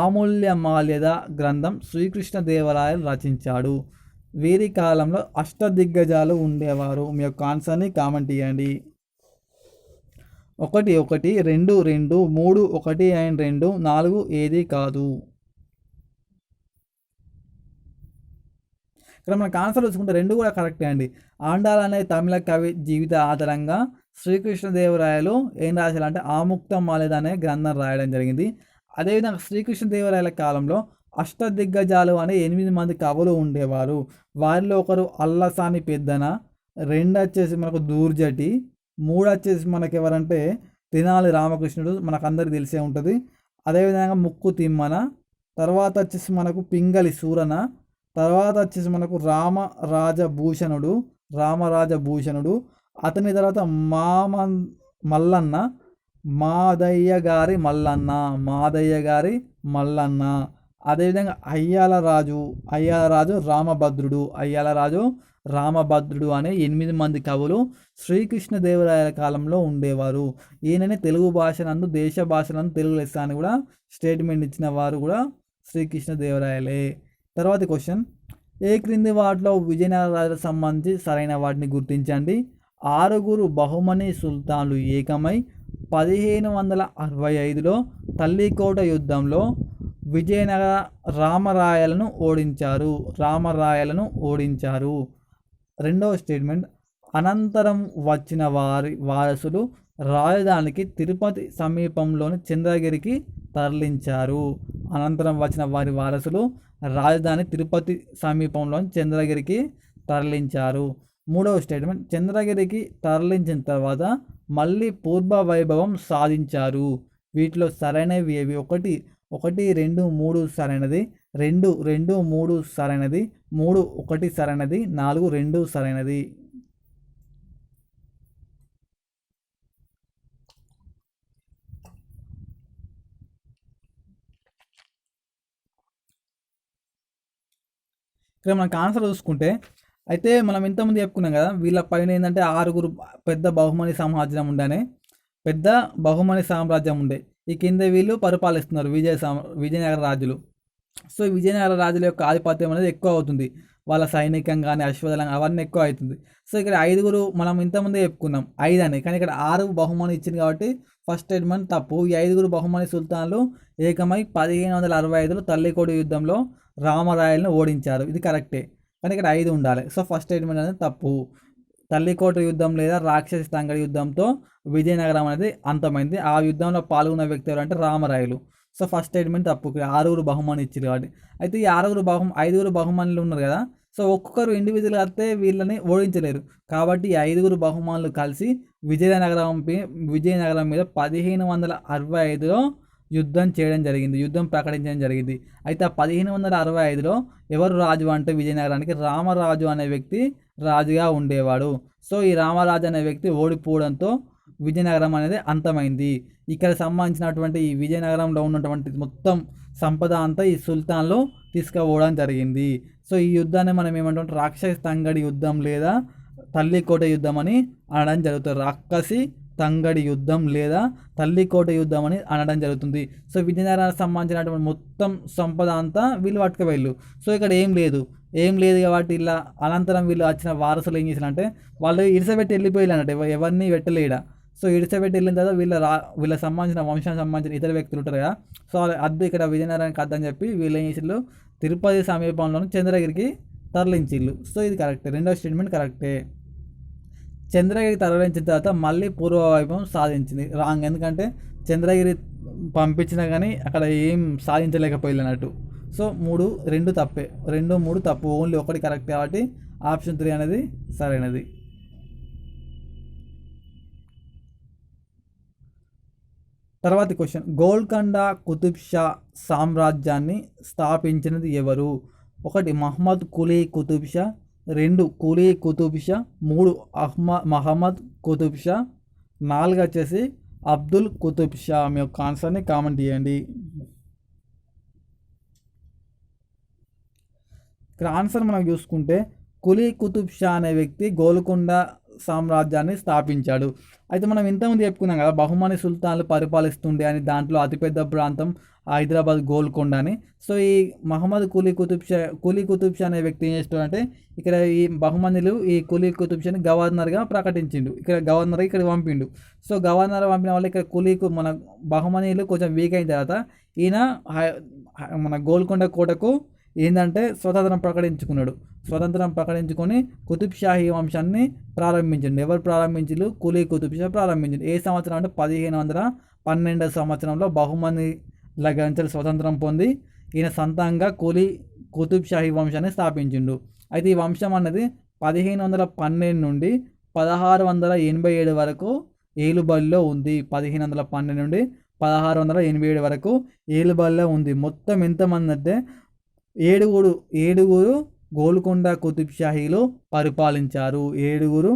ఆమూల్యమాల్యద గ్రంథం శ్రీకృష్ణదేవరాయలు రచించాడు. వీరి కాలంలో అష్టదిగ్గజాలు ఉండేవారు. మీ యొక్క ఆన్సర్ని కామెంట్ చేయండి. 1 1 2 2 3 1 అండ్ 2 4 ఏది కాదు. ఇక్కడ మనకు ఆన్సర్ చూసుకుంటే 2 కూడా కరెక్టే అండి. ఆండాల్ అనే తమిళ కవి జీవిత ఆధారంగా శ్రీకృష్ణదేవరాయలు ఏం రాశారంటే ఆముక్తమాల్యద అనే గ్రంథం రాయడం జరిగింది. అదేవిధంగా శ్రీకృష్ణదేవరాయల కాలంలో అష్టదిగ్గజాలు అనే 8 మంది కవులు ఉండేవారు. వారిలో ఒకరు అల్లసాని పెద్దన, 2 వచ్చేసి మనకు దూర్జటి, 3 వచ్చేసి మనకి ఎవరంటే తెనాలి రామకృష్ణుడు, మనకు అందరికి తెలిసే ఉంటుంది. అదేవిధంగా ముక్కు తిమ్మన, తర్వాత వచ్చేసి మనకు పింగళి సూరన, తర్వాత వచ్చేసి మనకు రామరాజభూషణుడు, అతని తర్వాత మల్లన్న, మాదయ్య గారి మల్లన్న, అదేవిధంగా అయ్యాల రాజు రామభద్రుడు అనే 8 మంది కవులు శ్రీకృష్ణదేవరాయల కాలంలో ఉండేవారు. ఈయననే తెలుగు భాషనందు దేశ భాషలందు తెలుగు లెస్స అని కూడా స్టేట్మెంట్ ఇచ్చిన వారు కూడా శ్రీకృష్ణదేవరాయలే. తర్వాతి క్వశ్చన్, ఏ క్రింది వాటిలో విజయనగర రాజులకు సంబంధించి సరైన వాటిని గుర్తించండి. 6 బహుమని సుల్తాన్లు ఏకమై 1565లో తల్లికోట యుద్ధంలో విజయనగర రామరాయలను ఓడించారు. రెండవ స్టేట్మెంట్, అనంతరం వచ్చిన వారి వారసులు రాజధానికి తిరుపతి సమీపంలోని చంద్రగిరికి తరలించారు. రాజధాని తిరుపతి సమీపంలోని చంద్రగిరికి తరలించారు. మూడవ స్టేట్మెంట్, చంద్రగిరికి తరలించిన తర్వాత మళ్ళీ పూర్వ వైభవం సాధించారు. వీటిలో సరైనవి ఏవి? 1 1 2 3 సరైనది, 2 2 3 సరైనది, 3 1 సరైనది, 4 2 సరైనది. ఇక్కడ మనకు ఆన్సర్ చూసుకుంటే అయితే మనం ఇంతకుముందు చెప్పుకున్నాం కదా, వీళ్ళ పైన ఏంటంటే 6 పెద్ద బహుమని సామ్రాజ్యం ఉండే. ఈ కింద వీళ్ళు పరిపాలిస్తున్నారు విజయనగర రాజులు. సో విజయనగర రాజుల యొక్క ఆధిపత్యం అనేది ఎక్కువ అవుతుంది. వాళ్ళ సైనికం కానీ అశ్వదళం అవన్నీ ఎక్కువ అవుతుంది. సో ఇక్కడ 5 మనం ఇంతకుముందే చెప్పుకున్నాం 5 అని, కానీ ఇక్కడ 6 బహుమని ఇచ్చింది కాబట్టి ఫస్ట్ స్టేట్మెంట్ తప్పు. ఈ 5 బహుమని సుల్తాన్లు ఏకమై 1565లో తల్లికోట యుద్ధంలో రామరాయలను ఓడించారు. ఇది కరెక్టే, కానీ ఇక్కడ 5 ఉండాలి. సో ఫస్ట్ స్టేట్మెంట్ అనేది తప్పు. తల్లికోట యుద్ధం లేదా రాక్షసి తంగడి యుద్ధంతో విజయనగరం అనేది అంతమైంది. ఆ యుద్ధంలో పాల్గొన్న వ్యక్తి ఎవరంటే రామరాయలు. సో ఫస్ట్ స్టేట్మెంట్ తప్పు. 6 బహుమని ఇచ్చారు కాబట్టి. అయితే ఈ 5 బహుమనులు ఉన్నారు కదా, సో ఒక్కొక్కరు ఇండివిజువల్గా వస్తే వీళ్ళని ఓడించలేరు. కాబట్టి ఈ 5 బహుమనులు కలిసి విజయనగరం మీద 1565లో యుద్ధం ప్రకటించడం జరిగింది. అయితే ఆ 1565లో ఎవరు రాజు అంటే విజయనగరానికి రామరాజు అనే వ్యక్తి రాజుగా ఉండేవాడు. సో ఈ రామరాజు అనే వ్యక్తి ఓడిపోవడంతో విజయనగరం అనేది అంతమైంది. ఇక్కడ సంబంధించినటువంటి ఈ విజయనగరంలో ఉన్నటువంటి మొత్తం సంపద అంతా ఈ సుల్తాన్లు తీసుకుపోవడం జరిగింది. సో ఈ యుద్ధాన్ని మనం ఏమంటాం, రాక్షసి తంగడి యుద్ధం లేదా తల్లికోట యుద్ధం అని అనడం జరుగుతుంది. రాక్షసి తంగడి యుద్ధం లేదా తల్లికోట యుద్ధం అని అనడం జరుగుతుంది. సో విజయనగరానికి సంబంధించినటువంటి మొత్తం సంపద అంతా వీళ్ళు పట్టుకుపోయిళ్ళు. సో ఇక్కడ ఏం లేదు కాబట్టి ఇలా అనంతరం వీళ్ళు వచ్చిన వారసులు ఏం చేశారంటే వాళ్ళు ఇడిసబెట్టి వెళ్ళిపోయారు అన్నట్టు, ఎవరిని పెట్టలేడ. సో ఇడిసబెట్టి వెళ్ళిన తర్వాత వీళ్ళకి సంబంధించిన వంశానికి సంబంధించిన ఇతర వ్యక్తులు ఉంటారు కదా, సో అద్దు ఇక్కడ విజయనగరానికి అద్దని చెప్పి వీళ్ళు ఏం చేసిళ్ళు, తిరుపతి సమీపంలోని చంద్రగిరికి తరలించిళ్ళు. సో ఇది కరెక్టే, రెండో స్టేట్మెంట్ కరెక్టే. చంద్రగిరి తరలించిన తర్వాత మళ్ళీ పూర్వ వైభవం సాధించింది. రాంగ్, ఎందుకంటే చంద్రగిరి పంపించినా కానీ అక్కడ ఏం సాధించలేకపోయింది అన్నట్టు. సో 2 తప్పే, 2, 3 తప్పు, ఓన్లీ ఒకటి కరెక్ట్. కాబట్టి ఆప్షన్ 3 అనేది సరైనది. తర్వాతి క్వశ్చన్, గోల్కొండ కుతుబ్ షా సామ్రాజ్యాన్ని స్థాపించినది ఎవరు? 1 మహమ్మద్ కులీ కుతుబ్ షా, 2 కులీ కుతుబ్ షా, 3 మహమ్మద్ కుతుబ్ షా, 4 వచ్చేసి అబ్దుల్ కుతుబ్ షా. మీ యొక్క ఆన్సర్ని కామెంట్ చేయండి. ఇక్కడ ఆన్సర్ మనం చూసుకుంటే కులీ కుతుబ్ షా అనే వ్యక్తి గోల్కొండ సామ్రాజ్యాన్ని స్థాపించాడు. అయితే మనం ఇంతకుముందు చెప్పుకున్నాం కదా, బహుమని సుల్తాన్లు పరిపాలిస్తుండే అని, దాంట్లో అతిపెద్ద ప్రాంతం హైదరాబాద్ గోల్కొండ అని. సో ఈ మహమ్మద్ కులీ కుతుబ్ షా అనే వ్యక్తి ఏం చేస్తాడంటే ఇక్కడ ఈ బహుమనులు ఈ కులీ కుతుబ్ షాని గవర్నర్గా ప్రకటించిండు, గవర్నర్గా ఇక్కడ పంపిండు. సో గవర్నర్ పంపిన వాళ్ళు ఇక్కడ మన బహుమనీలు కొంచెం వీక్ అయిన తర్వాత ఈయన మన గోల్కొండ కోటకు ఏంటంటే స్వతంత్రం ప్రకటించుకొని కుతుబ్ షాహీ వంశాన్ని ప్రారంభించండి. ఎవరు ప్రారంభించారు? కులీ కుతుబ్ షా ప్రారంభించండి. ఏ సంవత్సరం అంటే 1512 సంవత్సరంలో బహుమని లగంచలు స్వతంత్రం పొంది ఈయన సొంతంగా కుతుబ్ షాహీ వంశాన్ని స్థాపించిండు. అయితే ఈ వంశం అన్నది 1512 నుండి 1687 వరకు ఏలుబడిలో ఉంది. 1512 నుండి 1687 వరకు ఏలుబడిలో ఉంది. మొత్తం ఎంతమంది అంటే ఏడుగురు గోల్కొండ కుతుబ్ షాహీలు పరిపాలించారు. 7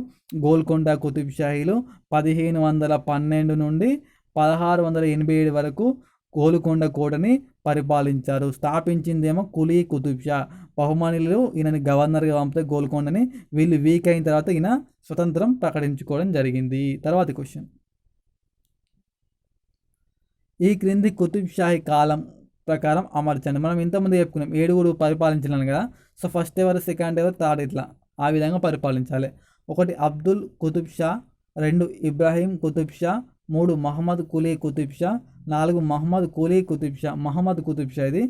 గోల్కొండ కుతుబ్ షాహీలు 1512 నుండి 1687 వరకు గోల్కొండ కోటని పరిపాలించారు. స్థాపించిందేమో కులీ కుతుబ్ షా. బహుమనులు ఈయనని గవర్నర్గా పంపితే గోల్కొండని, వీళ్ళు వీక్ అయిన తర్వాత ఈయన స్వతంత్రం ప్రకటించుకోవడం జరిగింది. తర్వాతి క్వశ్చన్, ఈ క్రింది కుతుబ్ షాహీ కాలం ప్రకారం అమర్చండి. మనం ఇంతకుముందు చెప్పుకున్నాం 7 పరిపాలించాలని కదా. సో ఫస్ట్ ఎవరు, సెకండ్ ఎవరు, థర్డ్, ఇట్లా ఆ విధంగా పరిపాలించాలి. 1 అబ్దుల్ కుతుబ్ షా, 2 ఇబ్రాహీం కుతుబ్ షా, 3 మహమ్మద్ కులీ కుతుబ్ షా, 4 మహమ్మద్ కులీ కుతుబ్ షా. ఇది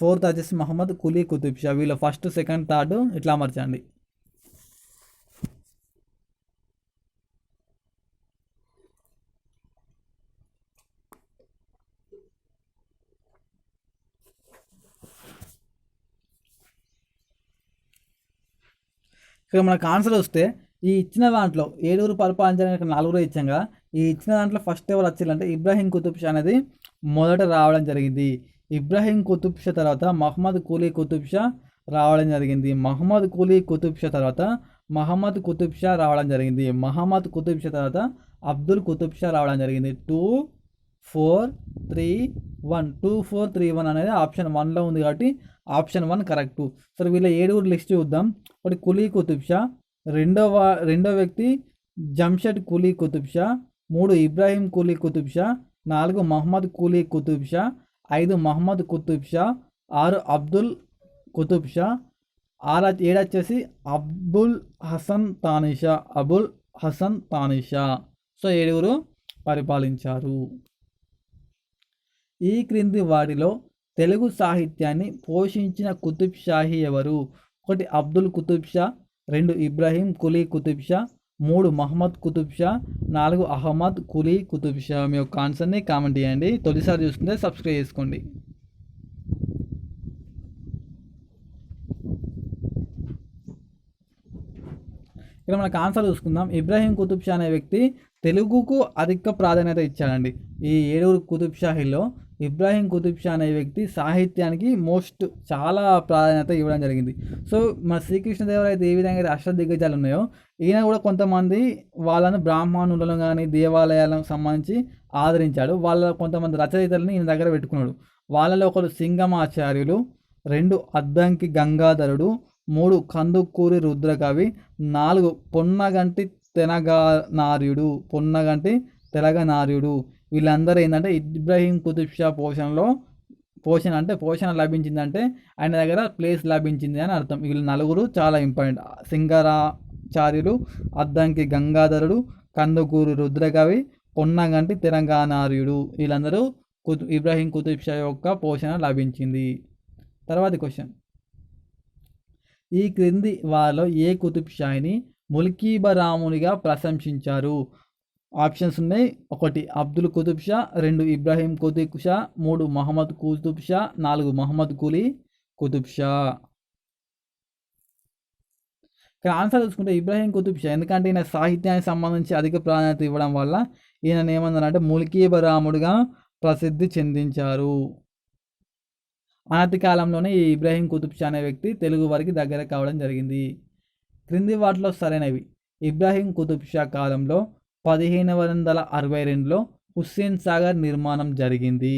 4th వచ్చేసి మహమ్మద్ కులీ కుతుబ్ షా. వీళ్ళు ఫస్ట్, సెకండ్, థర్డ్ ఇట్లా అమర్చండి. ఇక్కడ మనకు ఆన్సర్ వస్తే ఈ ఇచ్చిన దాంట్లో 7 పరిపాలించడానికి 4 ఇచ్చాం కదా. ఈ ఇచ్చిన దాంట్లో ఫస్ట్ ఎవరు వచ్చిందంటే ఇబ్రాహీం కుతుబ్ షా అనేది మొదట రావడం జరిగింది. ఇబ్రాహీం కుతుబ్ షా తర్వాత మహమ్మద్ కులీ కుతుబ్ షా రావడం జరిగింది. మహమ్మద్ కులీ కుతుబ్ షా తర్వాత మహమ్మద్ కుతుబ్ షా రావడం జరిగింది. మహమ్మద్ కుతుబ్ షా తర్వాత అబ్దుల్ కుతుబ్ షా రావడం జరిగింది. 2, 4, 3, 1 2, 4, 3, 1 అనేది ఆప్షన్ 1లో ఉంది కాబట్టి ఆప్షన్ 1 కరెక్ట్. సరే వీళ్ళ 7 లిస్ట్ చూద్దాం. 1 కులీ కుతుబ్ షా, రెండో వ్యక్తి జంషెడ్ కులీ కుతుబ్ షా, 3 ఇబ్రాహీం కులీ కుతుబ్ షా, 4 మహమ్మద్ కులీ కుతుబ్ షా, 5 మహమ్మద్ కుతుబ్ షా, 6 అబ్దుల్ కుతుబ్ షా, 7 వచ్చేసి అబుల్ హసన్ తానిషా. సో 7 పరిపాలించారు. ఈ క్రింది వాటిలో తెలుగు సాహిత్యాన్ని పోషించిన కుతుబ్ షాహీ ఎవరు? 1 అబ్దుల్ కుతుబ్ షా, 2 ఇబ్రాహీం కులీ కుతుబ్ షా, 3 మహమ్మద్ కుతుబ్ షా, 4 అహ్మద్ కులీ కుతుబ్ షా. మీ యొక్క ఆన్సర్ని కామెంట్ చేయండి. తొలిసారి చూస్తుంటే సబ్స్క్రైబ్ చేసుకోండి. ఇక్కడ మనకు ఆన్సర్ చూసుకుందాం. ఇబ్రాహీం కుతుబ్ షా అనే వ్యక్తి తెలుగుకు అధిక ప్రాధాన్యత ఇచ్చాడండి. ఈ 7 కుతుబ్ షాహీలో ఇబ్రాహీం కుతుబ్ షా అనే వ్యక్తి సాహిత్యానికి చాలా ప్రాధాన్యత ఇవ్వడం జరిగింది. సో మన శ్రీకృష్ణదేవరాయలు ఏ విధంగా అష్టదిగ్గజాలు ఉన్నాయో ఈయన కూడా కొంతమంది వాళ్ళను బ్రాహ్మణులను కానీ దేవాలయాలకు సంబంధించి ఆదరించాడు. వాళ్ళ కొంతమంది రచయితలని ఈయన దగ్గర పెట్టుకున్నాడు. వాళ్ళలో 1 సింగమాచార్యులు, 2 అద్దంకి గంగాధరుడు, 3 కందుకూరి రుద్రకవి, 4 పొన్నగంటి తెనగానార్యుడు, పొన్నగంటి తెలగనార్యుడు వీళ్ళందరూ ఏంటంటే ఇబ్రాహీం కుతుబ్ షా పోషణ లభించిందంటే ఆయన దగ్గర ప్లేస్ లభించింది అని అర్థం. వీళ్ళు నలుగురు చాలా ఇంపార్టెంట్. సింగరాచార్యులు, అద్దంకి గంగాధరుడు, కందుకూరు రుద్రకవి, పొన్నగంటి తెలంగాణార్యుడు వీళ్ళందరూ ఇబ్రాహీం కుతుబ్ షా యొక్క పోషణ లభించింది. తర్వాతి క్వశ్చన్, ఈ క్రింది వారిలో ఏ కుతుబ్ షాని ముల్కీబరామునిగా ప్రశంసించారు? ఆప్షన్స్ ఉన్నాయి. 1 అబ్దుల్ కుతుబ్ షా, 2 ఇబ్రాహీం కుతుబ్ షా, 3 మహమ్మద్ కుతుబ్ షా, 4 మహమ్మద్ కులీ కుతుబ్ షా. ఇక్కడ ఆన్సర్ చూసుకుంటే ఇబ్రాహీం కుతుబ్ షా, ఎందుకంటే ఈయన సాహిత్యానికి సంబంధించి అధిక ప్రాధాన్యత ఇవ్వడం వల్ల ఈయన ఏమన్నారంటే ముల్కీబరాముడిగా ప్రసిద్ధి చెందించారు. అనతి కాలంలోనే ఈ ఇబ్రాహీం కుతుబ్ షా అనే వ్యక్తి తెలుగు వారికి దగ్గర కావడం జరిగింది. క్రింది వాటిలో సరైనవి. ఇబ్రాహీం కుతుబ్ షా కాలంలో 1562లో హుస్సేన్ సాగర్ నిర్మాణం జరిగింది.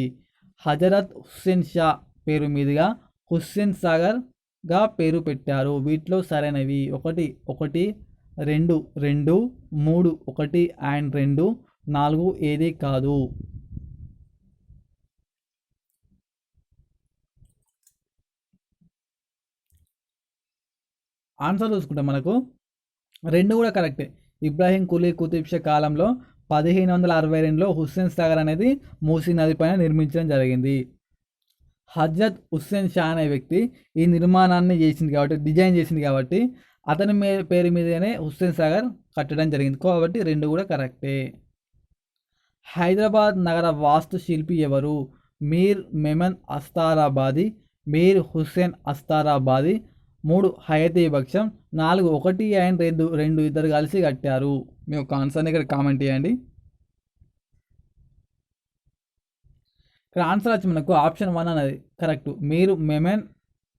హజరత్ హుస్సేన్ షా పేరు మీదుగా హుస్సేన్ సాగర్గా పేరు పెట్టారు. వీటిలో సరైనవి 1 1, 2 2, 3 1 and 2, 4 ఏది కాదు. ఆన్సర్ చూసుకుంటే మనకు 2 కూడా కరెక్టే. ఇబ్రాహీం కులీ కుతుబ్ షా కాలంలో 1562లో హుస్సేన్ సాగర్ అనేది మూసీ నది పైన నిర్మించడం జరిగింది. హజరత్ హుస్సేన్ షా అనే వ్యక్తి ఈ నిర్మాణాన్ని డిజైన్ చేసింది కాబట్టి అతని పేరు మీదనే హుస్సేన్ సాగర్ కట్టడం జరిగింది. కాబట్టి 2 కూడా కరెక్టే. హైదరాబాద్ నగర వాస్తు శిల్పి ఎవరు? మీర్ మెమన్ అస్తారాబాది, మీర్ హుస్సేన్ అస్తారాబాది, 3 హయతీ బక్షం, 4 1 and 2 ఇద్దరు కలిసి కట్టారు. మీ యొక్క ఆన్సర్ని ఇక్కడ కామెంట్ చేయండి. ఇక్కడ ఆన్సర్ వచ్చి మనకు ఆప్షన్ 1 అనేది కరెక్ట్. మీరు మెమెన్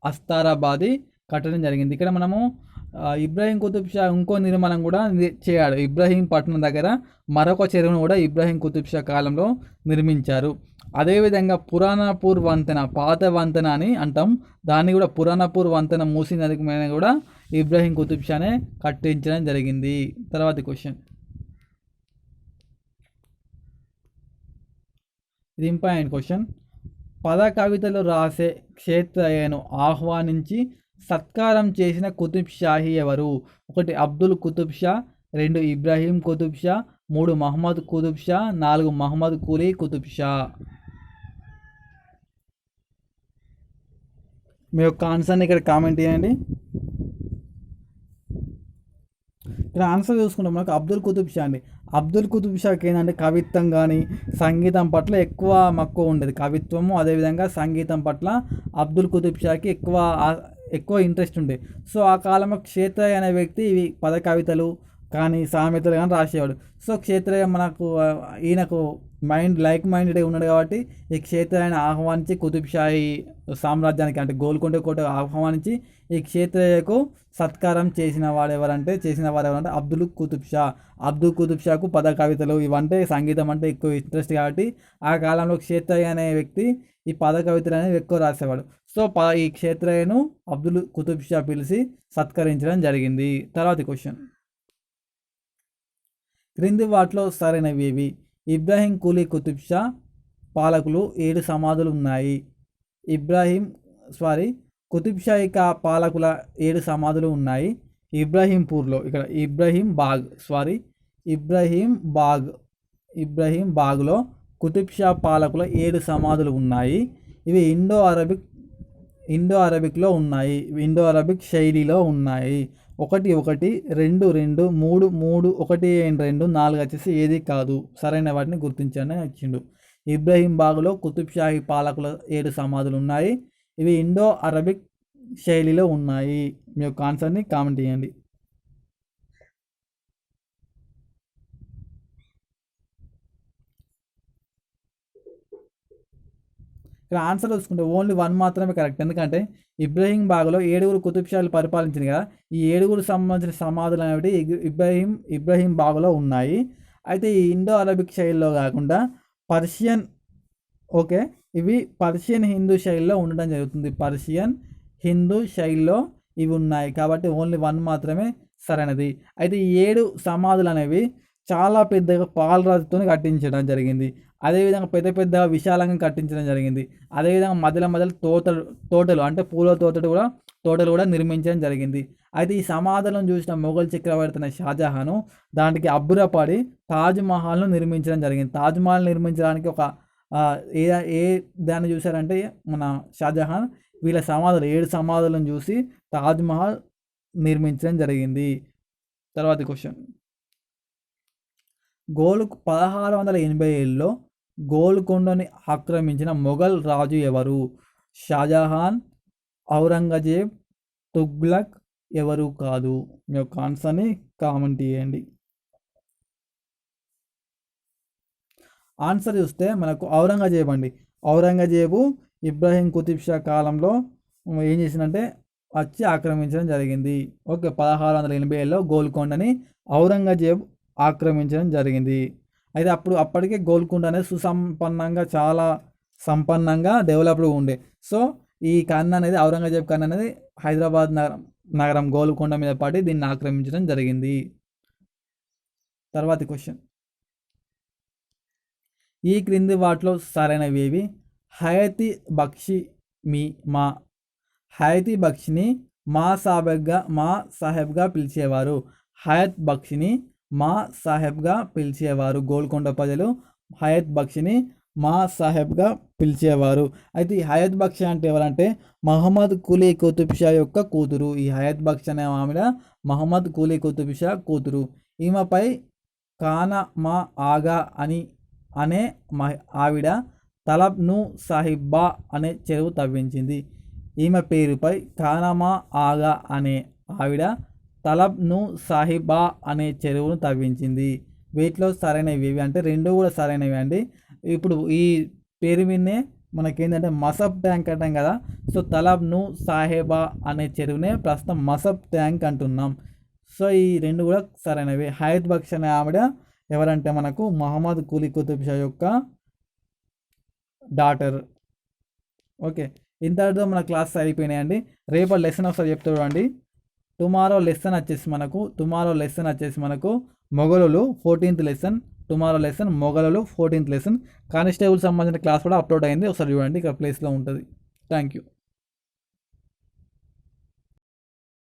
అస్తారాబాది కట్టడం జరిగింది. ఇక్కడ మనము ఇబ్రాహీం కుతుబ్ షా ఇంకో నిర్మాణం కూడా చేయాడు. ఇబ్రాహీం పట్టణం దగ్గర మరొక చెరువును కూడా ఇబ్రాహీం కుతుబ్ షా కాలంలో నిర్మించారు. అదేవిధంగా పురాణపూర్ వంతెన, పాత వంతెన అని అంటాం, దాన్ని కూడా పురాణపూర్ వంతెన మూసీ నదికి మీద కూడా ఇబ్రాహీం కుతుబ్ షానే కట్టించడం జరిగింది. తర్వాతి క్వశ్చన్, ఇది ఇంపార్టెంట్ క్వశ్చన్. పద కవితలు రాసే క్షేత్రయ్యను ఆహ్వానించి సత్కారం చేసిన కుతుబ్ షాహీ ఎవరు? 1 అబ్దుల్ కుతుబ్ షా, 2 ఇబ్రాహీం కుతుబ్ షా, 3 మహమ్మద్ కుతుబ్ షా, 4 మహమ్మద్ కులీ కుతుబ్ షా. మీ యొక్క ఆన్సర్ని ఇక్కడ కామెంట్ చేయండి. ఇక్కడ ఆన్సర్ చూసుకుంటే మనకు అబ్దుల్ కుతుబ్ షా అండి. అబ్దుల్ కుతుబ్ షాకి ఏంటంటే కవిత్వం కానీ సంగీతం పట్ల ఎక్కువ మక్కువ ఉండేది. కవిత్వము అదేవిధంగా సంగీతం పట్ల అబ్దుల్ కుతుబ్ షాకి ఎక్కువ ఇంట్రెస్ట్ ఉండే. సో ఆ కాలంలో క్షేత్రయ్య అనే వ్యక్తి ఇవి పద కవితలు కానీ సామెతలు కానీ రాసేవాడు. సో క్షేత్రయ్య ఈయనకు లైక్ మైండెడ్గా ఉన్నాడు కాబట్టి ఈ క్షేత్రయ్యని ఆహ్వానించి కుతుబ్ షాహీ సామ్రాజ్యానికి అంటే గోల్కొండ కోట ఆహ్వానించి ఈ క్షేత్రయ్యకు సత్కారం చేసిన వారు ఎవరంటే అబ్దుల్ కుతుబ్ షా. అబ్దుల్ కుతుబ్ షాకు పద కవితలు ఇవంటే సంగీతం అంటే ఎక్కువ ఇంట్రెస్ట్ కాబట్టి ఆ కాలంలో క్షేత్రయ్య అనే వ్యక్తి ఈ పద కవితలు అనేవి ఎక్కువ రాసేవాడు. సో ఈ క్షేత్రయ్యను అబ్దుల్ కుతుబ్ షా పిలిచి సత్కరించడం జరిగింది. తర్వాతి క్వశ్చన్, క్రింది వాటిలో సరైనవి. ఇబ్రాహీం కులీ కుతుబ్ షా పాలకులు 7 సమాధులు ఉన్నాయి. కుతుబ్ షాహీ పాలకుల 7 సమాధులు ఉన్నాయి. ఇబ్రాహీంపూర్లో, ఇక్కడ ఇబ్రాహీం బాగ్లో కుతుబ్ షా పాలకుల 7 సమాధులు ఉన్నాయి. ఇవి ఇండో అరబిక్లో ఉన్నాయి, ఇండో అరబిక్ శైలిలో ఉన్నాయి. 1 1, 2 2, 3 3, 1 and 2, 4 వచ్చేసి ఏది కాదు. సరైన వాటిని గుర్తించండి ఇచ్చిండు. ఇబ్రాహీం బాగ్లో కుతుబ్ షాహీ పాలకుల 7 సమాధులు ఉన్నాయి. ఇవి ఇండో అరబిక్ శైలిలో ఉన్నాయి. మీ యొక్క ఆన్సర్ని కామెంట్ చేయండి. ఇక్కడ ఆన్సర్ చూసుకుంటే ఓన్లీ 1 మాత్రమే కరెక్ట్. ఎందుకంటే ఇబ్రాహీం బాగ్లో 7 కుతుబ్ షాలు పరిపాలించింది కదా, ఈ 7 సంబంధించిన సమాధులు అనేవి ఇబ్రాహీం బాగ్లో ఉన్నాయి. అయితే ఈ ఇండో అరబిక్ శైలిలో కాకుండా ఇవి పర్షియన్ హిందూ శైలిలో ఉండడం జరుగుతుంది. పర్షియన్ హిందూ శైలిలో ఇవి ఉన్నాయి కాబట్టి ఓన్లీ 1 మాత్రమే సరైనది. అయితే ఈ 7 సమాధులు అనేవి చాలా పెద్దగా పాలరాతితోని కట్టించడం జరిగింది. అదేవిధంగా పెద్ద పెద్దగా విశాలంగా కట్టించడం జరిగింది. అదేవిధంగా మధ్యలో మధ్యలో తోటలు అంటే పూల తోటలు కూడా నిర్మించడం జరిగింది. అయితే ఈ సమాధులను చూసిన మొఘల్ చక్రవర్తి అయిన షాజహాను దానికి అబ్బురపడి తాజ్‌మహల్‌ను నిర్మించడం జరిగింది. తాజ్‌మహల్ నిర్మించడానికి ఒక ఏ ఏ దాన్ని చూసారంటే మన షాజహాన్ వీళ్ళ సమాధులు 7 సమాధులను చూసి తాజ్‌మహల్ నిర్మించడం జరిగింది. తర్వాతి క్వెషన్. 1687లో గోల్కొండని ఆక్రమించిన మొఘల్ రాజు ఎవరు? షాజహాన్, ఔరంగజేబ్, తుగ్లక్ ఎవరు కాదు? మీ యొక్క ఆన్సర్‌ని కామెంట్ చేయండి. ఆన్సర్ చూస్తే మనకు ఔరంగజేబ్ అండి. ఔరంగజేబు ఇబ్రాహీం కుతుబ్ షా కాలంలో ఏం చేసిందంటే వచ్చి ఆక్రమించడం జరిగింది. ఓకే. 1687లో గోల్కొండని ఔరంగజేబ్ ఆక్రమించడం జరిగింది. అయితే అప్పటికే గోల్కొండ అనేది సుసంపన్నంగా చాలా సంపన్నంగా డెవలప్డ్గా ఉండే. సో ఈ కన్ అనేది ఔరంగజేబ్ కన్ అనేది హైదరాబాద్ నగరం గోల్కొండ మీద పడి దీన్ని ఆక్రమించడం జరిగింది. తర్వాతి క్వశ్చన్. ఈ క్రింది వాటిలో సరైనవేవి? హయతి బక్షి మా హయతి బక్షిని మా సాహెబ్గా పిలిచేవారు. హయత్ బక్షిని మా సాహెబ్గా పిలిచేవారు. గోల్కొండ ప్రజలు హయత్ బక్షిని మా సాహెబ్గా పిలిచేవారు. అయితే ఈ హయత్ బక్షి అంటే ఎవరంటే మహమ్మద్ కులీ కుతుబ్ షా యొక్క కూతురు. ఈ హయత్ బక్షి అనే ఆవిడ మహమ్మద్ కులీ కుతుబ్ షా కూతురు. ఈమెపై ఖానా మా ఆగా అనే ఆవిడ తలబ్ను సాహిబ్బా అనే చెరువు తవ్వించింది. ఈమె పేరుపై ఖానామా ఆగా అనే ఆవిడ తలబ్ను సాహిబా అనే చెరువును తవ్వించింది. వీటిలో సరైనవి ఇవి అంటే 2 కూడా సరైనవి అండి. ఇప్పుడు ఈ పేరు విన్నే మనకేంటంటే మసబ్ ట్యాంక్ అంటాం కదా. సో తలబ్ను సాహెబా అనే చెరువునే ప్రస్తుతం మసబ్ ట్యాంక్ అంటున్నాం. సో ఈ 2 కూడా సరైనవి. హయత్ బక్ష్ అనే ఆవిడ ఎవరంటే మనకు మహమ్మద్ కులీ కుతుబ్ షా యొక్క డాటర్. ఓకే. ఇంతటితో మన క్లాస్ అయిపోయినాయండి. రేపటి లెసన్ ఒకసారి చెప్తా చూడండి. టుమారో లెసన్ వచ్చేసి మనకు మొఘలులు 14th లెసన్. టుమారో లెసన్ మొఘలులు 14th లెసన్. కానిస్టేబుల్ సంబంధించిన క్లాస్ కూడా అప్లోడ్ అయింది. ఒకసారి చూడండి, ఇక్కడ ప్లేస్లో ఉంటుంది. Thank you.